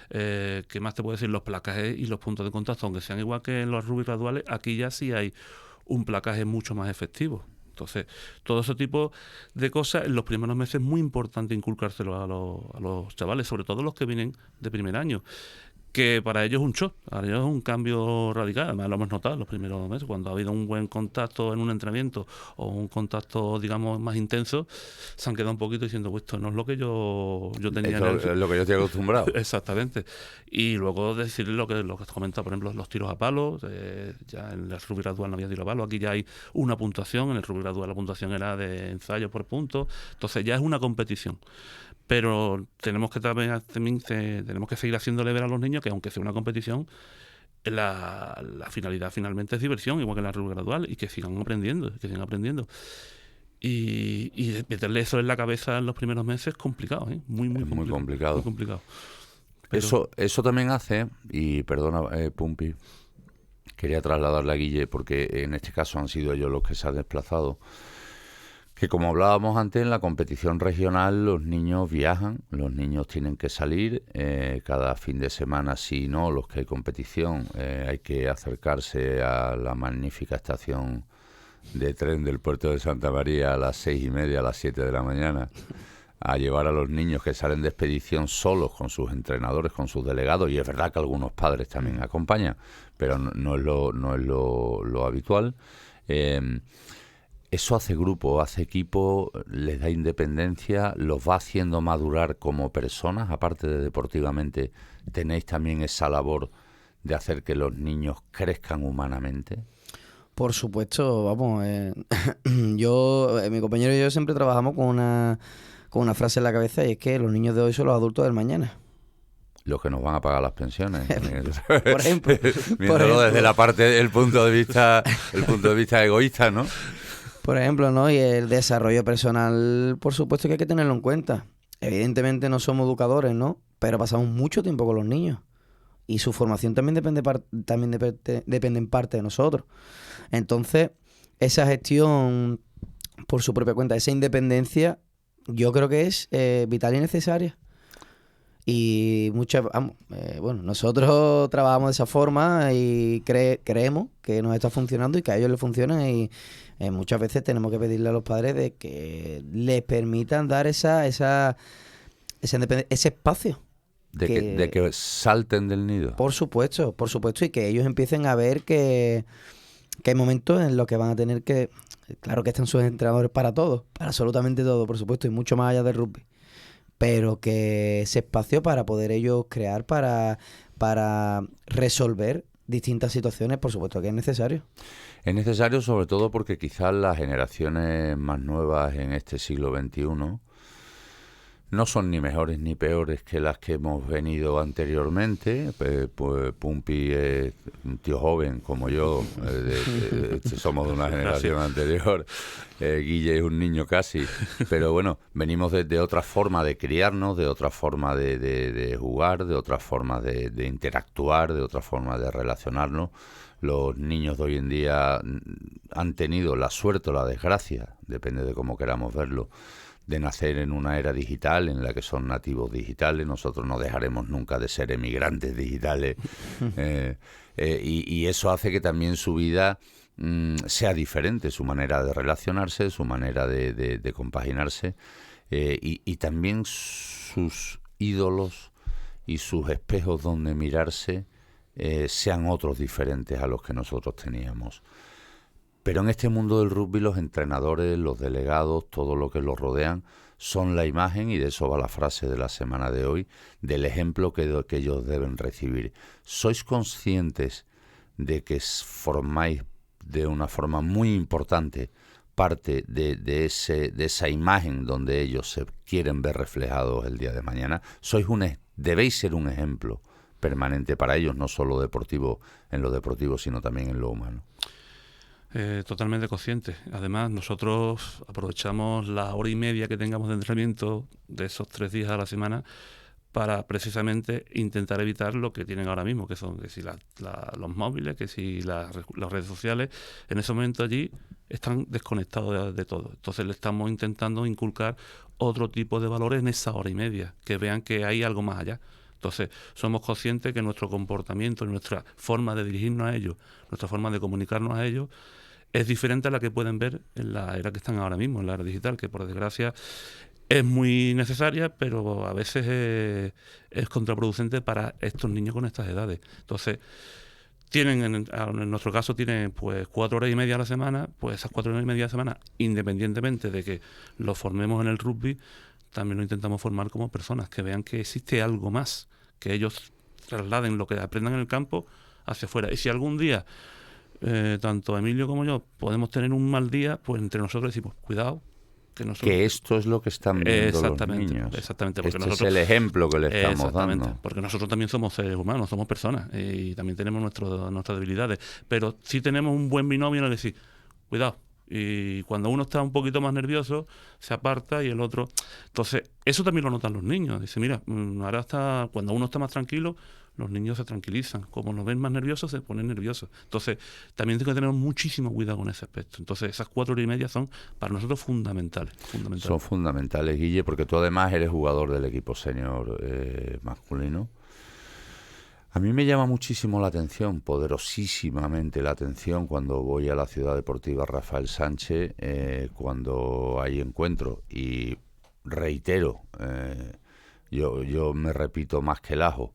¿Qué más te puedo decir? Los placajes y los puntos de contacto, aunque sean igual que en los rugby graduales, aquí ya sí hay un placaje mucho más efectivo. Entonces, todo ese tipo de cosas, en los primeros meses es muy importante inculcárselo a los chavales, sobre todo los que vienen de primer año. que para ellos es un shock, para ellos es un cambio radical. Además lo hemos notado en los primeros meses, cuando ha habido un buen contacto en un entrenamiento o un contacto, digamos, más intenso, se han quedado un poquito diciendo, pues esto no es lo que yo tenía. Esto es lo que yo estoy acostumbrado. Exactamente. Y luego decirle lo que has comentado, por ejemplo, los tiros a palo. Ya en el rugby gradual no había tiro a palo, aquí ya hay una puntuación, en el rugby gradual la puntuación era de ensayos por puntos, entonces ya es una competición. Pero tenemos que también tenemos que seguir haciéndole ver a los niños que aunque sea una competición, la finalidad finalmente es diversión, igual que en la rugby gradual, y que sigan aprendiendo, Y meterle eso en la cabeza en los primeros meses es complicado, ¿eh? Muy complicado. Muy complicado. Pero... Eso también hace, y perdona, Pumpi, quería trasladarle a Guille, porque en este caso han sido ellos los que se han desplazado, que como hablábamos antes, en la competición regional los niños viajan, los niños tienen que salir, cada fin de semana, si no, los que hay competición, hay que acercarse a la magnífica estación de tren del puerto de Santa María a las 6:30, a las 7 de la mañana, a llevar a los niños que salen de expedición solos con sus entrenadores, con sus delegados, y es verdad que algunos padres también acompañan, pero no es lo habitual. Eso hace grupo, hace equipo, les da independencia, los va haciendo madurar como personas. Aparte de deportivamente, tenéis también esa labor de hacer que los niños crezcan humanamente. Por supuesto, vamos, mi compañero y yo siempre trabajamos con una frase en la cabeza, y es que los niños de hoy son los adultos del mañana. Los que nos van a pagar las pensiones. Por ejemplo. Viéndolo desde la parte, el punto de vista egoísta, ¿no? Por ejemplo, ¿no? Y el desarrollo personal, por supuesto que hay que tenerlo en cuenta. Evidentemente no somos educadores, ¿no? Pero pasamos mucho tiempo con los niños. Y su formación también depende en parte de nosotros. Entonces, esa gestión por su propia cuenta, esa independencia, yo creo que es vital y necesaria. Y nosotros trabajamos de esa forma y creemos que nos está funcionando y que a ellos les funciona, y muchas veces tenemos que pedirle a los padres de que les permitan dar ese espacio. De que salten del nido. Por supuesto, y que ellos empiecen a ver que hay momentos en los que van a tener que... Claro que están sus entrenadores para todo, para absolutamente todo, por supuesto, y mucho más allá del rugby. Pero que ese espacio para poder ellos crear, para resolver distintas situaciones, por supuesto que es necesario. Es necesario sobre todo porque quizás las generaciones más nuevas en este siglo XXI no son ni mejores ni peores que las que hemos venido anteriormente. Pues Pumpi es un tío joven como yo, somos de una generación anterior. Guille es un niño casi, pero bueno, venimos de otra forma de criarnos, de otra forma de jugar, de otra forma de interactuar, de otra forma de relacionarnos. Los niños de hoy en día han tenido la suerte o la desgracia, depende de cómo queramos verlo, de nacer en una era digital en la que son nativos digitales. Nosotros no dejaremos nunca de ser emigrantes digitales, y eso hace que también su vida sea diferente, su manera de relacionarse, su manera de compaginarse, y también sus ídolos y sus espejos donde mirarse sean otros diferentes a los que nosotros teníamos. Pero en este mundo del rugby los entrenadores, los delegados, todo lo que los rodean, son la imagen, y de eso va la frase de la semana de hoy, del ejemplo que ellos deben recibir. ¿Sois conscientes de que formáis de una forma muy importante parte de esa imagen donde ellos se quieren ver reflejados el día de mañana? Debéis ser un ejemplo permanente para ellos, no solo deportivo en lo deportivo, sino también en lo humano. Totalmente consciente. Además, nosotros aprovechamos la hora y media que tengamos de entrenamiento de esos 3 días a la semana para precisamente intentar evitar lo que tienen ahora mismo, que son que si los móviles, que si las redes sociales. En ese momento allí están desconectados de todo. Entonces le estamos intentando inculcar otro tipo de valores en esa hora y media, que vean que hay algo más allá. Entonces, somos conscientes que nuestro comportamiento, nuestra forma de dirigirnos a ellos, nuestra forma de comunicarnos a ellos, es diferente a la que pueden ver en la era que están ahora mismo, en la era digital, que por desgracia es muy necesaria, pero a veces es contraproducente para estos niños con estas edades. Entonces, tienen, en nuestro caso, tienen pues 4 horas y media a la semana. Pues esas 4 horas y media a la semana, independientemente de que los formemos en el rugby, también lo intentamos formar como personas, que vean que existe algo más, que ellos trasladen lo que aprendan en el campo hacia afuera. Y si algún día, tanto Emilio como yo, podemos tener un mal día, pues entre nosotros decimos, cuidado, que nosotros... Que esto es lo que están viendo los niños. Exactamente. Porque Este nosotros, es el ejemplo que le estamos dando. porque nosotros también somos seres humanos, somos personas, y también tenemos nuestras debilidades. Pero sí tenemos un buen binomio en el decir, cuidado. Y cuando uno está un poquito más nervioso, se aparta y el otro... Entonces, eso también lo notan los niños. Dice, mira, ahora cuando uno está más tranquilo, los niños se tranquilizan. Como nos ven más nerviosos, se ponen nerviosos. Entonces, también tengo que tener muchísimo cuidado con ese aspecto. Entonces, esas 4 horas y media son para nosotros fundamentales. Son fundamentales, Guille, porque tú además eres jugador del equipo senior masculino. A mí me llama muchísimo la atención, poderosísimamente la atención, cuando voy a la Ciudad Deportiva Rafael Sánchez, cuando hay encuentros. Y reitero, yo me repito más que el ajo,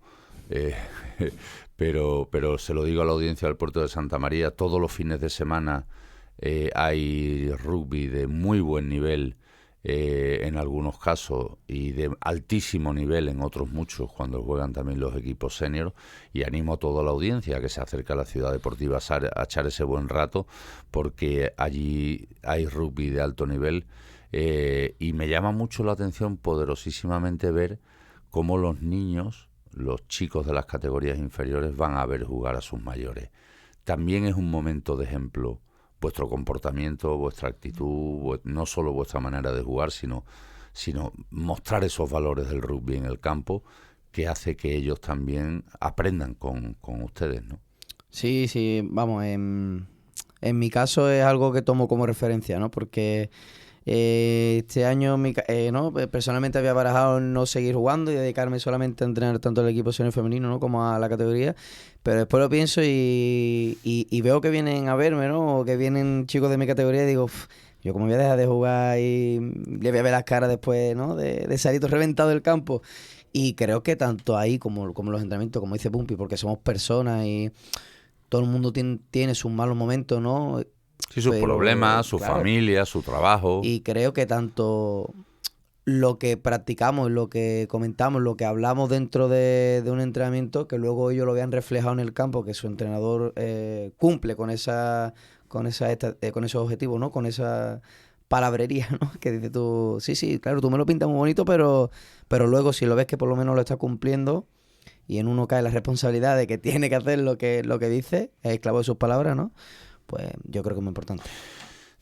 pero se lo digo a la audiencia del Puerto de Santa María, todos los fines de semana hay rugby de muy buen nivel, en algunos casos, y de altísimo nivel en otros muchos, cuando juegan también los equipos senior, y animo a toda la audiencia que se acerque a la Ciudad Deportiva a echar ese buen rato, porque allí hay rugby de alto nivel, y me llama mucho la atención poderosísimamente ver cómo los niños, los chicos de las categorías inferiores, van a ver jugar a sus mayores. También es un momento de ejemplo vuestro comportamiento, vuestra actitud, no solo vuestra manera de jugar, sino mostrar esos valores del rugby en el campo, que hace que ellos también aprendan con ustedes, ¿no? Sí, vamos, en mi caso es algo que tomo como referencia, ¿no? Porque este año ¿no? Personalmente había barajado no seguir jugando y dedicarme solamente a entrenar tanto al equipo senior femenino, ¿no? como a la categoría, pero después lo pienso y veo que vienen a verme, ¿no? O que vienen chicos de mi categoría y digo, yo como voy a dejar de jugar y le voy a ver las caras después, ¿no? de salir todo reventado del campo. Y creo que tanto ahí como los entrenamientos, como dice Pumpi, porque somos personas y todo el mundo tiene sus malos momentos, ¿no? Sí, sus problemas, su familia, su trabajo. Y creo que tanto lo que practicamos, lo que comentamos, lo que hablamos dentro de un entrenamiento, que luego ellos lo vean reflejado en el campo, que su entrenador cumple con esos objetivos, ¿no? Con esa palabrería, ¿no? Que dices tú, sí, claro, tú me lo pintas muy bonito, pero luego si lo ves que por lo menos lo está cumpliendo y en uno cae la responsabilidad de que tiene que hacer lo que dice, es esclavo de sus palabras, ¿no? Pues yo creo que es muy importante.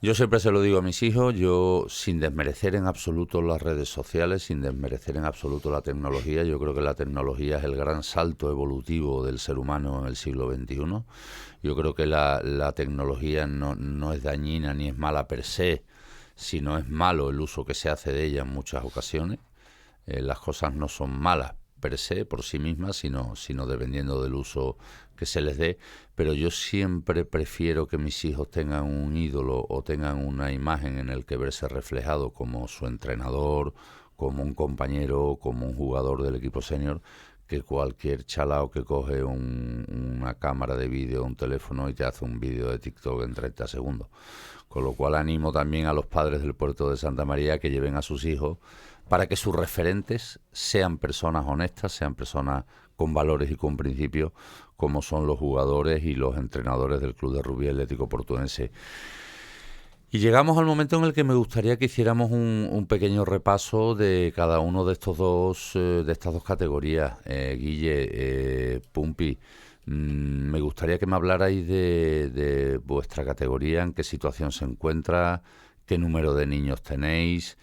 Yo siempre se lo digo a mis hijos, yo sin desmerecer en absoluto las redes sociales, sin desmerecer en absoluto la tecnología, yo creo que la tecnología es el gran salto evolutivo del ser humano en el siglo XXI. Yo creo que la tecnología no es dañina ni es mala per se, sino es malo el uso que se hace de ella en muchas ocasiones. Las cosas no son malas per se, por sí mismas, sino dependiendo del uso que se les dé, pero yo siempre prefiero que mis hijos tengan un ídolo o tengan una imagen en el que verse reflejado como su entrenador, como un compañero, como un jugador del equipo senior, que cualquier chalao que coge una cámara de vídeo, un teléfono y te hace un vídeo de TikTok en 30 segundos. Con lo cual animo también a los padres del Puerto de Santa María que lleven a sus hijos para que sus referentes sean personas honestas, sean personas con valores y con principios, como son los jugadores y los entrenadores del Club de Rugby Atlético Portuense. Y llegamos al momento en el que me gustaría que hiciéramos un pequeño repaso de cada uno de estas dos categorías. Guille, Pumpi, me gustaría que me hablarais de vuestra categoría, en qué situación se encuentra, qué número de niños tenéis,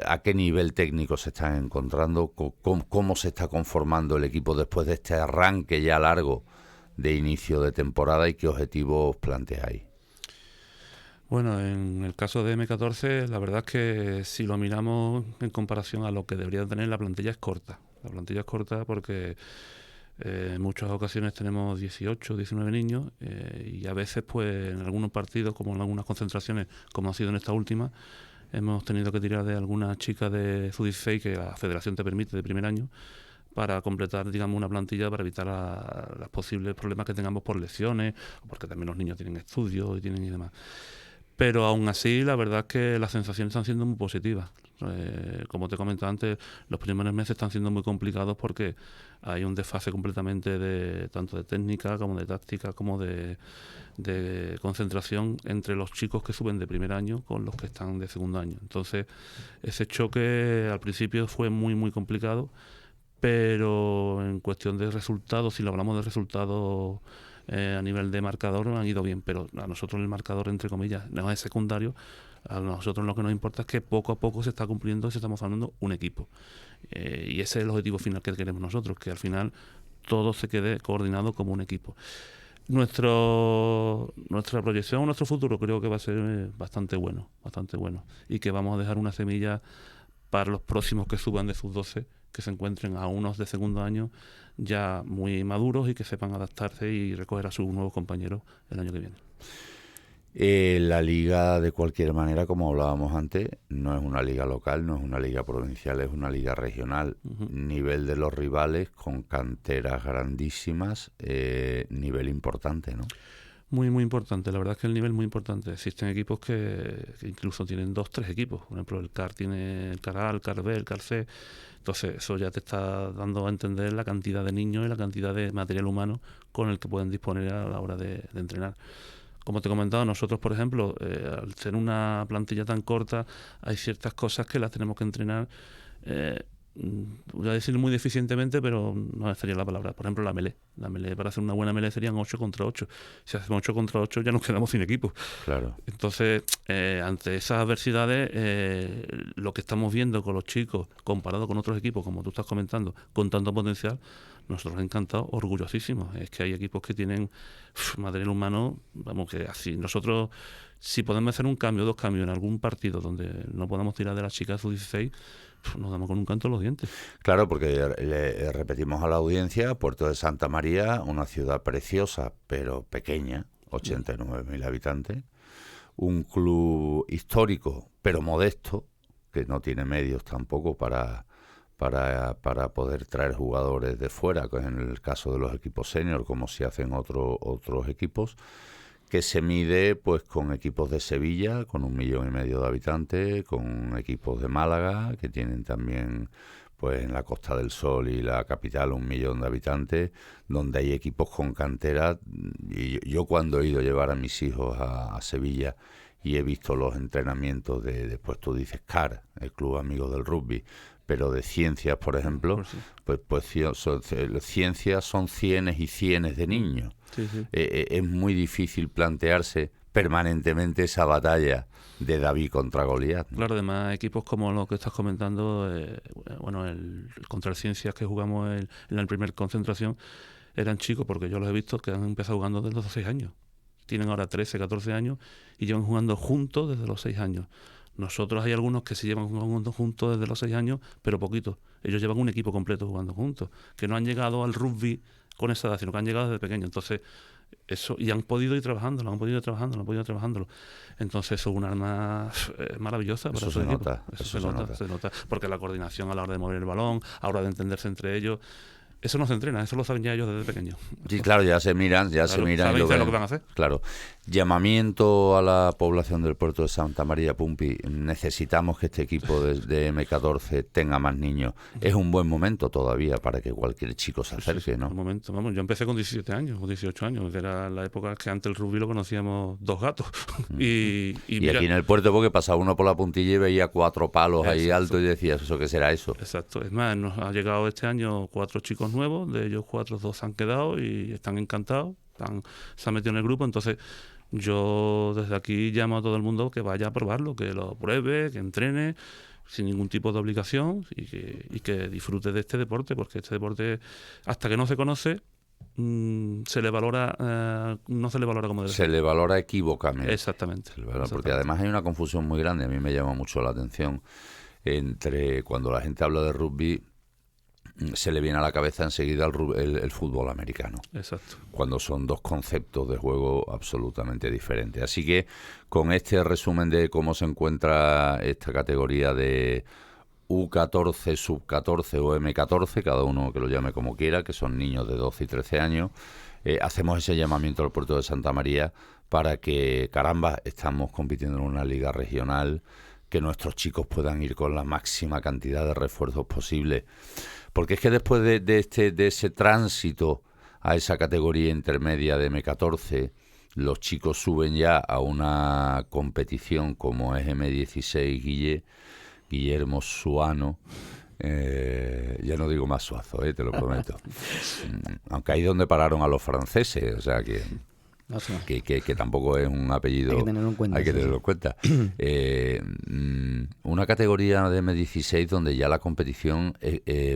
a qué nivel técnico se están encontrando, cómo se está conformando el equipo después de este arranque ya largo de inicio de temporada y qué objetivos os planteáis. Bueno, en el caso de M14, la verdad es que si lo miramos en comparación a lo que debería tener, la plantilla es corta. La plantilla es corta porque en muchas ocasiones tenemos 18, 19 niños y a veces, pues en algunos partidos, como en algunas concentraciones, como ha sido en esta última, hemos tenido que tirar de algunas chicas de Sub-16 que la federación te permite de primer año para completar, digamos, una plantilla para evitar los posibles problemas que tengamos por lesiones, o porque también los niños tienen estudios y demás. Pero aún así, la verdad es que las sensaciones están siendo muy positivas. Como te comentaba antes, los primeros meses están siendo muy complicados porque hay un desfase completamente tanto de técnica como de táctica como de concentración entre los chicos que suben de primer año con los que están de segundo año. Entonces, ese choque al principio fue muy, muy complicado, pero en cuestión de resultados, si lo hablamos de resultados a nivel de marcador, han ido bien, pero a nosotros el marcador, entre comillas, no es secundario. A nosotros lo que nos importa es que poco a poco se está cumpliendo y se estamos formando un equipo. Y ese es el objetivo final que queremos nosotros, que al final todo se quede coordinado como un equipo. Nuestra proyección, nuestro futuro creo que va a ser bastante bueno, y que vamos a dejar una semilla para los próximos que suban de sub-12, que se encuentren a unos de segundo año ya muy maduros y que sepan adaptarse y recoger a sus nuevos compañeros el año que viene. La liga, de cualquier manera, como hablábamos antes, no es una liga local, no es una liga provincial, es una liga regional. Nivel de los rivales con canteras grandísimas, nivel importante, ¿no? Muy, muy importante. La verdad es que el nivel es muy importante. Existen equipos que incluso tienen 2-3 equipos. Por ejemplo, el CAR tiene el CAR A, el CAR B, el CAR C. Entonces, eso ya te está dando a entender la cantidad de niños y la cantidad de material humano con el que pueden disponer a la hora de entrenar. Como te he comentado, nosotros, por ejemplo, al ser una plantilla tan corta, hay ciertas cosas que las tenemos que entrenar, voy a decir muy deficientemente, pero no sería la palabra. Por ejemplo, la melee. La melee, para hacer una buena melee serían 8 contra 8. Si hacemos 8 contra 8 ya nos quedamos sin equipo. Claro. Entonces, ante esas adversidades, lo que estamos viendo con los chicos, comparado con otros equipos, como tú estás comentando, con tanto potencial, nosotros encantados, orgullosísimos. Es que hay equipos que tienen material humano, vamos, que así. Nosotros, si podemos hacer un cambio, 2 cambios en algún partido donde no podamos tirar de las chicas sub-16, nos damos con un canto en los dientes. Claro, porque le repetimos a la audiencia, Puerto de Santa María, una ciudad preciosa, pero pequeña, 89.000 habitantes, un club histórico, pero modesto, que no tiene medios tampoco para poder traer jugadores de fuera, que es en el caso de los equipos senior, como se hacen otros equipos, que se mide pues con equipos de Sevilla, con 1,5 millones de habitantes, con equipos de Málaga, que tienen también pues en la Costa del Sol y la capital 1 millón de habitantes, donde hay equipos con canteras. Y yo cuando he ido a llevar a mis hijos a Sevilla y he visto los entrenamientos después tú dices CAR, el Club Amigo del Rugby, pero de ciencias, por ejemplo, pues ciencias son cienes y cienes de niños. Sí, sí. Es muy difícil plantearse permanentemente esa batalla de David contra Goliat, ¿no? Claro, además equipos como lo que estás comentando, bueno, el contra el Ciencias que jugamos en la primera concentración, eran chicos, porque yo los he visto que han empezado jugando desde los 6 años. Tienen ahora 13, 14 años y llevan jugando juntos desde los 6 años. Nosotros hay algunos que se llevan jugando juntos desde los 6 años, pero poquitos. Ellos llevan un equipo completo jugando juntos, que no han llegado al rugby con esa edad, sino que han llegado desde pequeños. Entonces, eso, y han podido ir trabajándolo. Entonces, eso es un arma maravillosa para eso esos se equipos. nota, Se nota, porque la coordinación a la hora de mover el balón, a la hora de entenderse entre ellos, eso no se entrena, eso lo saben ya ellos desde pequeños. Sí, claro, ya se miran y saben lo ven. lo que van a hacer. Claro. Llamamiento a la población del puerto de Santa María, Pumpi. Necesitamos que este equipo de M14 tenga más niños. Es un buen momento todavía para que cualquier chico se acerque, Sí, ¿no? Un momento, vamos, yo empecé con 17 años, con 18 años, era la época que antes el rugby lo conocíamos 2 gatos. y mira, aquí en el puerto, porque pasaba uno por la puntilla y veía 4 palos ahí Exacto. altos y decías, ¿eso qué será eso? Exacto, es más, nos ha llegado este año 4 chicos nuevos, de ellos 4, 2 se han quedado y están encantados, se han metido en el grupo. Entonces yo desde aquí llamo a todo el mundo que vaya a probarlo, que lo pruebe, que entrene sin ningún tipo de obligación y que disfrute de este deporte, porque este deporte, hasta que no se conoce, se le valora, no se le valora como debe ser. Se le valora equívocamente. Exactamente. Porque además hay una confusión muy grande, a mí me llama mucho la atención, entre cuando la gente habla de rugby, se le viene a la cabeza enseguida el fútbol americano. Exacto. Cuando son dos conceptos de juego absolutamente diferentes. Así que con este resumen de cómo se encuentra esta categoría de U14, Sub-14 o M14, cada uno que lo llame como quiera, que son niños de 12 y 13 años, hacemos ese llamamiento al puerto de Santa María para que, caramba, estamos compitiendo en una liga regional, que nuestros chicos puedan ir con la máxima cantidad de refuerzos posible. Porque es que después de ese tránsito a esa categoría intermedia de M14, los chicos suben ya a una competición como es M16, Guillermo Suano, ya no digo más Suazo, te lo prometo. Aunque ahí es donde pararon a los franceses, o sea que... Que tampoco es un apellido. Hay que tenerlo en cuenta. Hay que tenerlo en cuenta. Una categoría de M16 donde ya la competición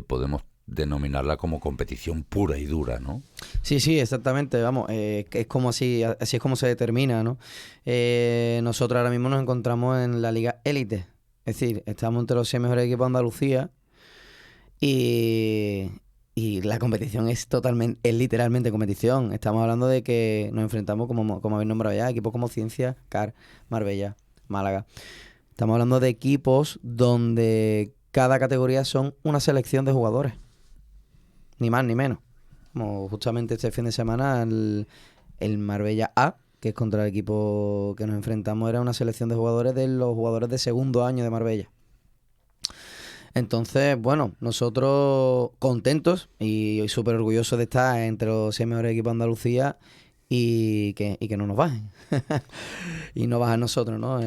podemos denominarla como competición pura y dura, ¿no? Sí, exactamente. Vamos, es como así es como se determina, ¿no? Nosotros ahora mismo nos encontramos en la Liga Élite. Es decir, estamos entre los 6 mejores equipos de Andalucía y la competición es literalmente competición. Estamos hablando de que nos enfrentamos, como habéis nombrado ya, equipos como Ciencia, CAR, Marbella, Málaga. Estamos hablando de equipos donde cada categoría son una selección de jugadores. Ni más ni menos. Como justamente este fin de semana el Marbella A, que es contra el equipo que nos enfrentamos, era una selección de jugadores de los jugadores de segundo año de Marbella. Entonces, bueno, nosotros contentos y súper orgullosos de estar entre los 6 mejores equipos de Andalucía y que no nos bajen. Y no bajan nosotros, ¿no?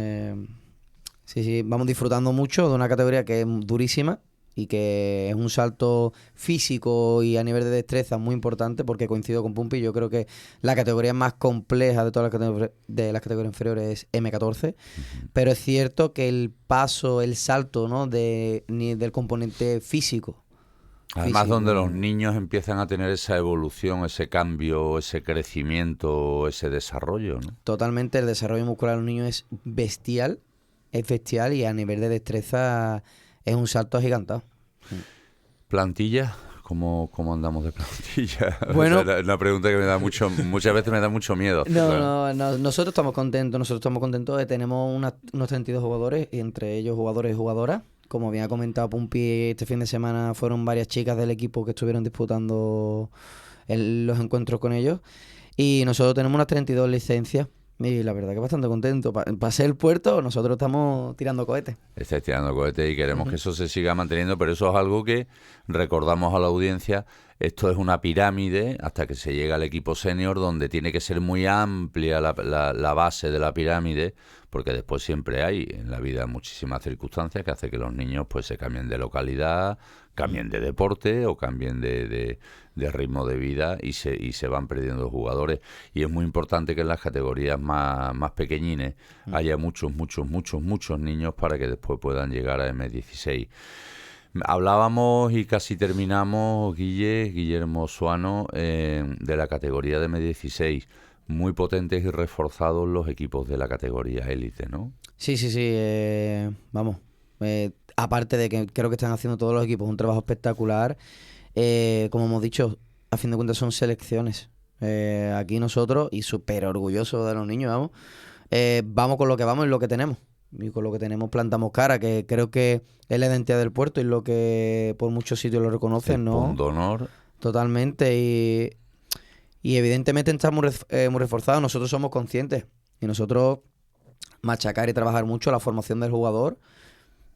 Sí, vamos disfrutando mucho de una categoría que es durísima y que es un salto físico y a nivel de destreza muy importante, porque coincido con Pumpi. Yo creo que la categoría más compleja de todas las categorías inferiores es M14, pero es cierto que el salto, ¿no? del componente físico. Además, donde los niños empiezan a tener esa evolución, ese cambio, ese crecimiento, ese desarrollo, ¿no? Totalmente, el desarrollo muscular de los niños es bestial y a nivel de destreza es un salto agigantado. ¿Plantilla? ¿Cómo andamos de plantilla? Bueno, o sea, una pregunta que muchas veces me da mucho miedo. No, nosotros estamos contentos. Tenemos unos 32 jugadores, y entre ellos jugadores y jugadoras. Como bien ha comentado Pumpi, este fin de semana fueron varias chicas del equipo que estuvieron disputando los encuentros con ellos. Y nosotros tenemos unas 32 licencias. Y la verdad que bastante contento. Para ser el puerto, nosotros estamos tirando cohetes. Estáis tirando cohetes y queremos que eso se siga manteniendo, pero eso es algo que recordamos a la audiencia. Esto es una pirámide hasta que se llega al equipo senior, donde tiene que ser muy amplia la base de la pirámide, porque después siempre hay en la vida muchísimas circunstancias que hacen que los niños pues se cambien de localidad, cambien de deporte o cambien de ritmo de vida y se van perdiendo jugadores. Y es muy importante que en las categorías más pequeñines haya muchos niños para que después puedan llegar a M16. Hablábamos y casi terminamos, Guillermo Suano, de la categoría de M16. Muy potentes y reforzados los equipos de la categoría élite, ¿no? Sí. Vamos. Aparte de que creo que están haciendo todos los equipos un trabajo espectacular, como hemos dicho, a fin de cuentas son selecciones. Aquí nosotros, y súper orgullosos de los niños, vamos con lo que vamos y lo que tenemos. Y con lo que tenemos plantamos cara, que creo que es la identidad del puerto y lo que por muchos sitios lo reconocen, ¿no? Punto honor. Totalmente. Y evidentemente estamos muy reforzados. Nosotros somos conscientes. Y nosotros machacar y trabajar mucho la formación del jugador.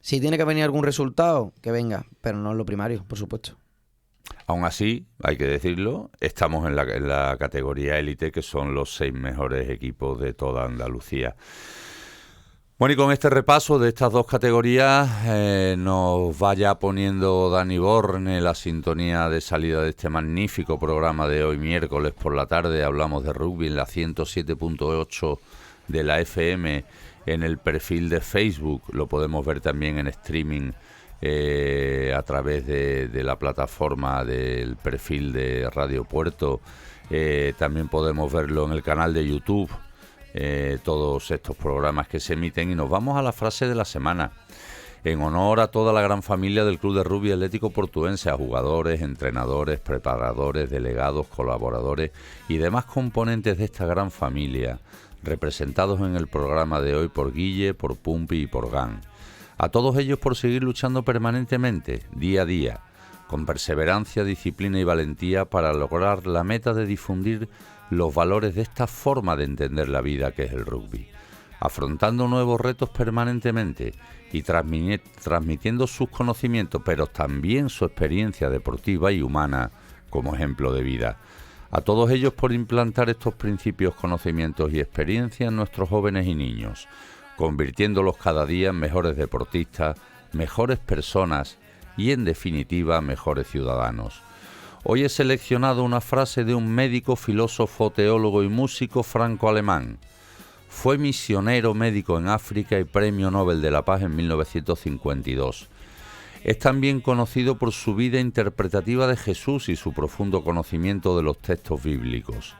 Si tiene que venir algún resultado, que venga. Pero no es lo primario, por supuesto. Aún así, hay que decirlo, estamos en la categoría élite, que son los 6 mejores equipos de toda Andalucía. Bueno, y con este repaso de estas dos categorías nos vaya poniendo Dani Borne la sintonía de salida de este magnífico programa de hoy miércoles por la tarde. Hablamos de rugby en la 107.8 de la FM, en el perfil de Facebook. Lo podemos ver también en streaming a través de la plataforma del perfil de Radio Puerto. También podemos verlo en el canal de YouTube. Todos estos programas que se emiten, y nos vamos a la frase de la semana. en honor a toda la gran familia del Club de Rugby Atlético Portuense, a jugadores, entrenadores, preparadores, delegados, colaboradores y demás componentes de esta gran familia, representados en el programa de hoy por Guille, por Pumpi y por Gan. A todos ellos por seguir luchando permanentemente, día a día, con perseverancia, disciplina y valentía para lograr la meta de difundir los valores de esta forma de entender la vida que es el rugby, afrontando nuevos retos permanentemente y transmitiendo sus conocimientos, pero también su experiencia deportiva y humana como ejemplo de vida. A todos ellos por implantar estos principios, conocimientos y experiencias en nuestros jóvenes y niños, convirtiéndolos cada día en mejores deportistas, mejores personas y, en definitiva, mejores ciudadanos. Hoy he seleccionado una frase de un médico, filósofo, teólogo y músico franco-alemán. Fue misionero médico en África y Premio Nobel de la Paz en 1952. Es también conocido por su vida interpretativa de Jesús y su profundo conocimiento de los textos bíblicos.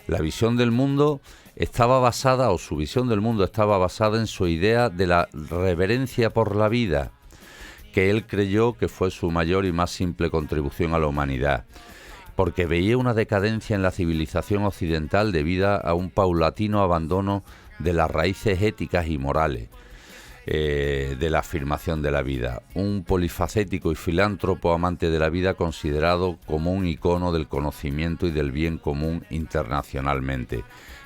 Su visión del mundo estaba basada en su idea de la reverencia por la vida, que él creyó que fue su mayor y más simple contribución a la humanidad, porque veía una decadencia en la civilización occidental debido a un paulatino abandono de las raíces éticas y morales de la afirmación de la vida. Un polifacético y filántropo amante de la vida considerado como un icono del conocimiento y del bien común internacionalmente.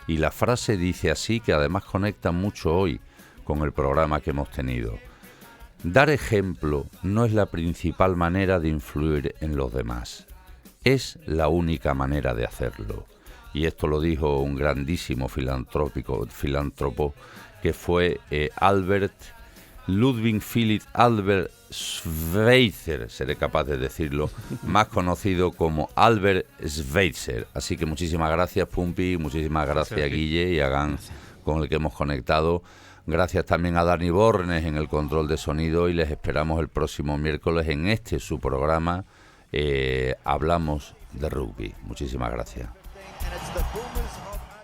Y la frase dice así, que además conecta mucho hoy con el programa que hemos tenido: dar ejemplo no es la principal manera de influir en los demás, es la única manera de hacerlo. Y esto lo dijo un grandísimo filántropo que fue Albert Ludwig Philipp Albert Schweitzer, seré capaz de decirlo, más conocido como Albert Schweitzer. Así que muchísimas gracias, Pumpi, muchísimas gracias a Guille y a Gan, con el que hemos conectado. Gracias también a Dani Bornes en el control de sonido, y les esperamos el próximo miércoles en su programa Hablamos de Rugby. Muchísimas gracias. And it's the Boomers of